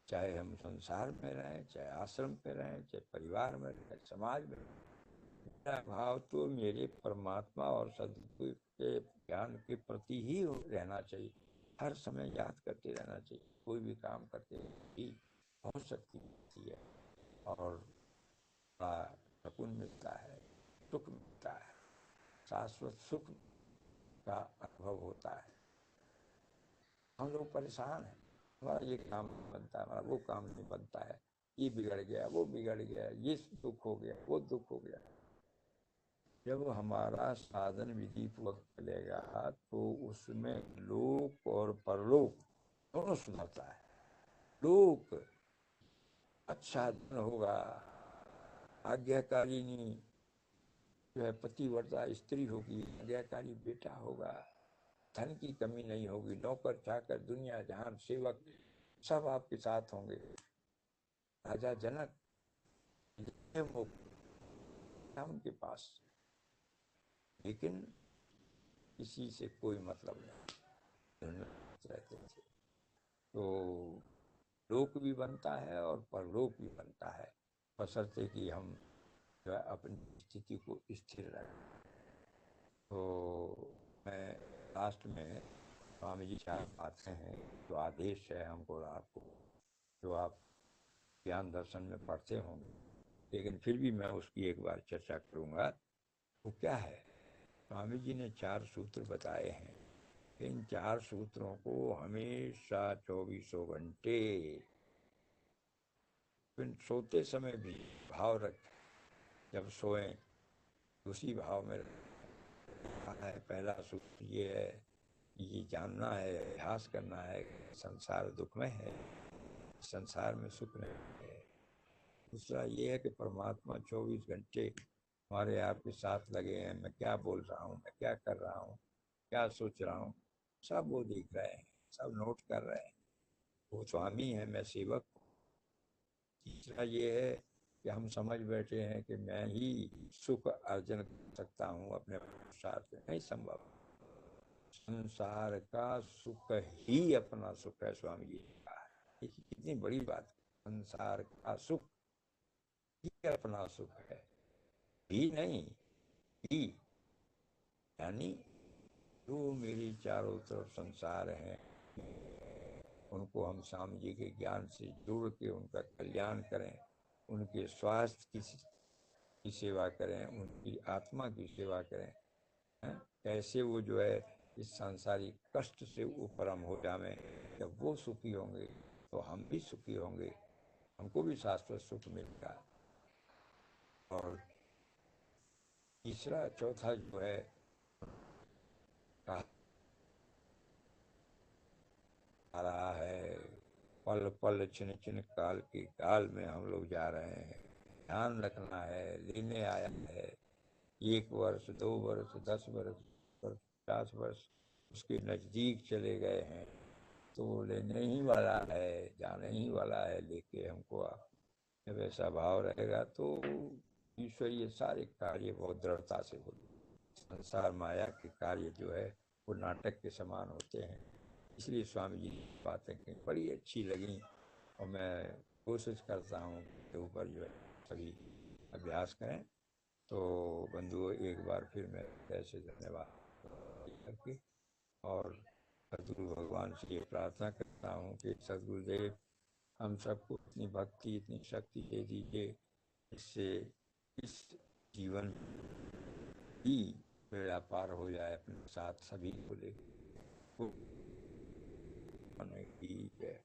चाहे हम संसार में रहें, चाहे आश्रम में रहें, चाहे परिवार में रहें, समाज में रहें, मेरा भाव तो मेरे परमात्मा और सदगुरु के ज्ञान के प्रति ही रहना चाहिए। हर समय याद करते रहना चाहिए। कोई भी काम करते ही बहुत शक्ति मिलती है। और बड़ा सुकून मिलता है, सुख मिलता है, शाश्वत सुख का अनुभव होता है। हम लोग परेशान हैं, हमारा ये काम बनता है, हमारा वो काम नहीं बनता है, ये बिगड़ गया, वो बिगड़ गया, ये दुख हो गया, वो दुख हो गया। जब हमारा साधन विधि पूर्वक चलेगा तो उसमें लोक और परलोक दोनों सुधरता है। लोक अच्छा धन होगा, आज्ञाकारिणी जो है पतिव्रता स्त्री होगी, आज्ञाकारी बेटा होगा, धन की कमी नहीं होगी, नौकर चाकर दुनिया जहान सेवक सब आपके साथ होंगे। राजा जनक उनके पास, लेकिन किसी से कोई मतलब नहीं रहते थे। तो लोक भी बनता है और परलोक भी बनता है, बशर्ते कि हम जो है अपनी स्थिति को स्थिर रखें। तो मैं लास्ट में स्वामी जी चार बातें हैं जो आदेश है हमको रात को, जो आप ज्ञान दर्शन में पढ़ते होंगे, लेकिन फिर भी मैं उसकी एक बार चर्चा करूँगा। वो क्या है? स्वामी जी ने 4 सूत्र बताए हैं। इन 4 सूत्रों को हमेशा 24 घंटे फिर सोते समय भी भाव रखें। जब सोएं उसी भाव में है। पहला सूत्र ये है, ये जानना है, अभ्यास करना है, संसार दुखमय है, संसार में सुख नहीं है। दूसरा ये है कि परमात्मा 24 घंटे हमारे आपके साथ लगे हैं। मैं क्या बोल रहा हूँ, मैं क्या कर रहा हूँ, क्या सोच रहा हूँ, सब वो देख रहे हैं, सब नोट कर रहे हैं। वो स्वामी है, मैं सेवक हूँ। तीसरा ये है कि हम समझ बैठे हैं कि मैं ही सुख अर्जन कर सकता हूँ अपने पुरुषार्थ से, नहीं संभव। संसार का सुख ही अपना सुख है, स्वामी जी ने कहा है। देखिए कितनी बड़ी बात, संसार का सुख ही अपना सुख है, ही नहीं, ही यानी जो मेरे चारों तरफ संसार है उनको हम स्वामी जी के ज्ञान से जोड़ के उनका कल्याण करें, उनके स्वास्थ्य की सेवा करें, उनकी आत्मा की सेवा करें। कैसे वो जो है इस सांसारिक कष्ट से ऊपर हम हो जाएं। जब वो सुखी होंगे तो हम भी सुखी होंगे, हमको भी शाश्वत सुख मिलेगा। और तीसरा चौथा जो है आ रहा है, पल पल छिन छिन काल की काल में हम लोग जा रहे हैं। ध्यान रखना है, लेने आया है 1 वर्ष 2 वर्ष 10 वर्ष 50 वर्ष उसके नजदीक चले गए हैं, तो लेने ही वाला है, जाने ही वाला है लेके हमको। जब ऐसा भाव रहेगा तो ईश्वरीय सारे कार्य बहुत दृढ़ता से होते। संसार माया के कार्य जो है वो नाटक के समान होते हैं। इसलिए स्वामी जी की बातें बड़ी अच्छी लगी और मैं कोशिश करता हूँ के ऊपर जो है सभी अभ्यास करें। तो बंधुओं एक बार फिर मैं ऐसे धन्यवाद करके और सदगुरु भगवान से ये प्रार्थना करता हूँ कि सदगुरुदेव हम सबको इतनी भक्ति इतनी शक्ति दे दीजिए, इससे इस जीवन ही बेड़ा पार हो जाए, अपने साथ सभी को ले की जय।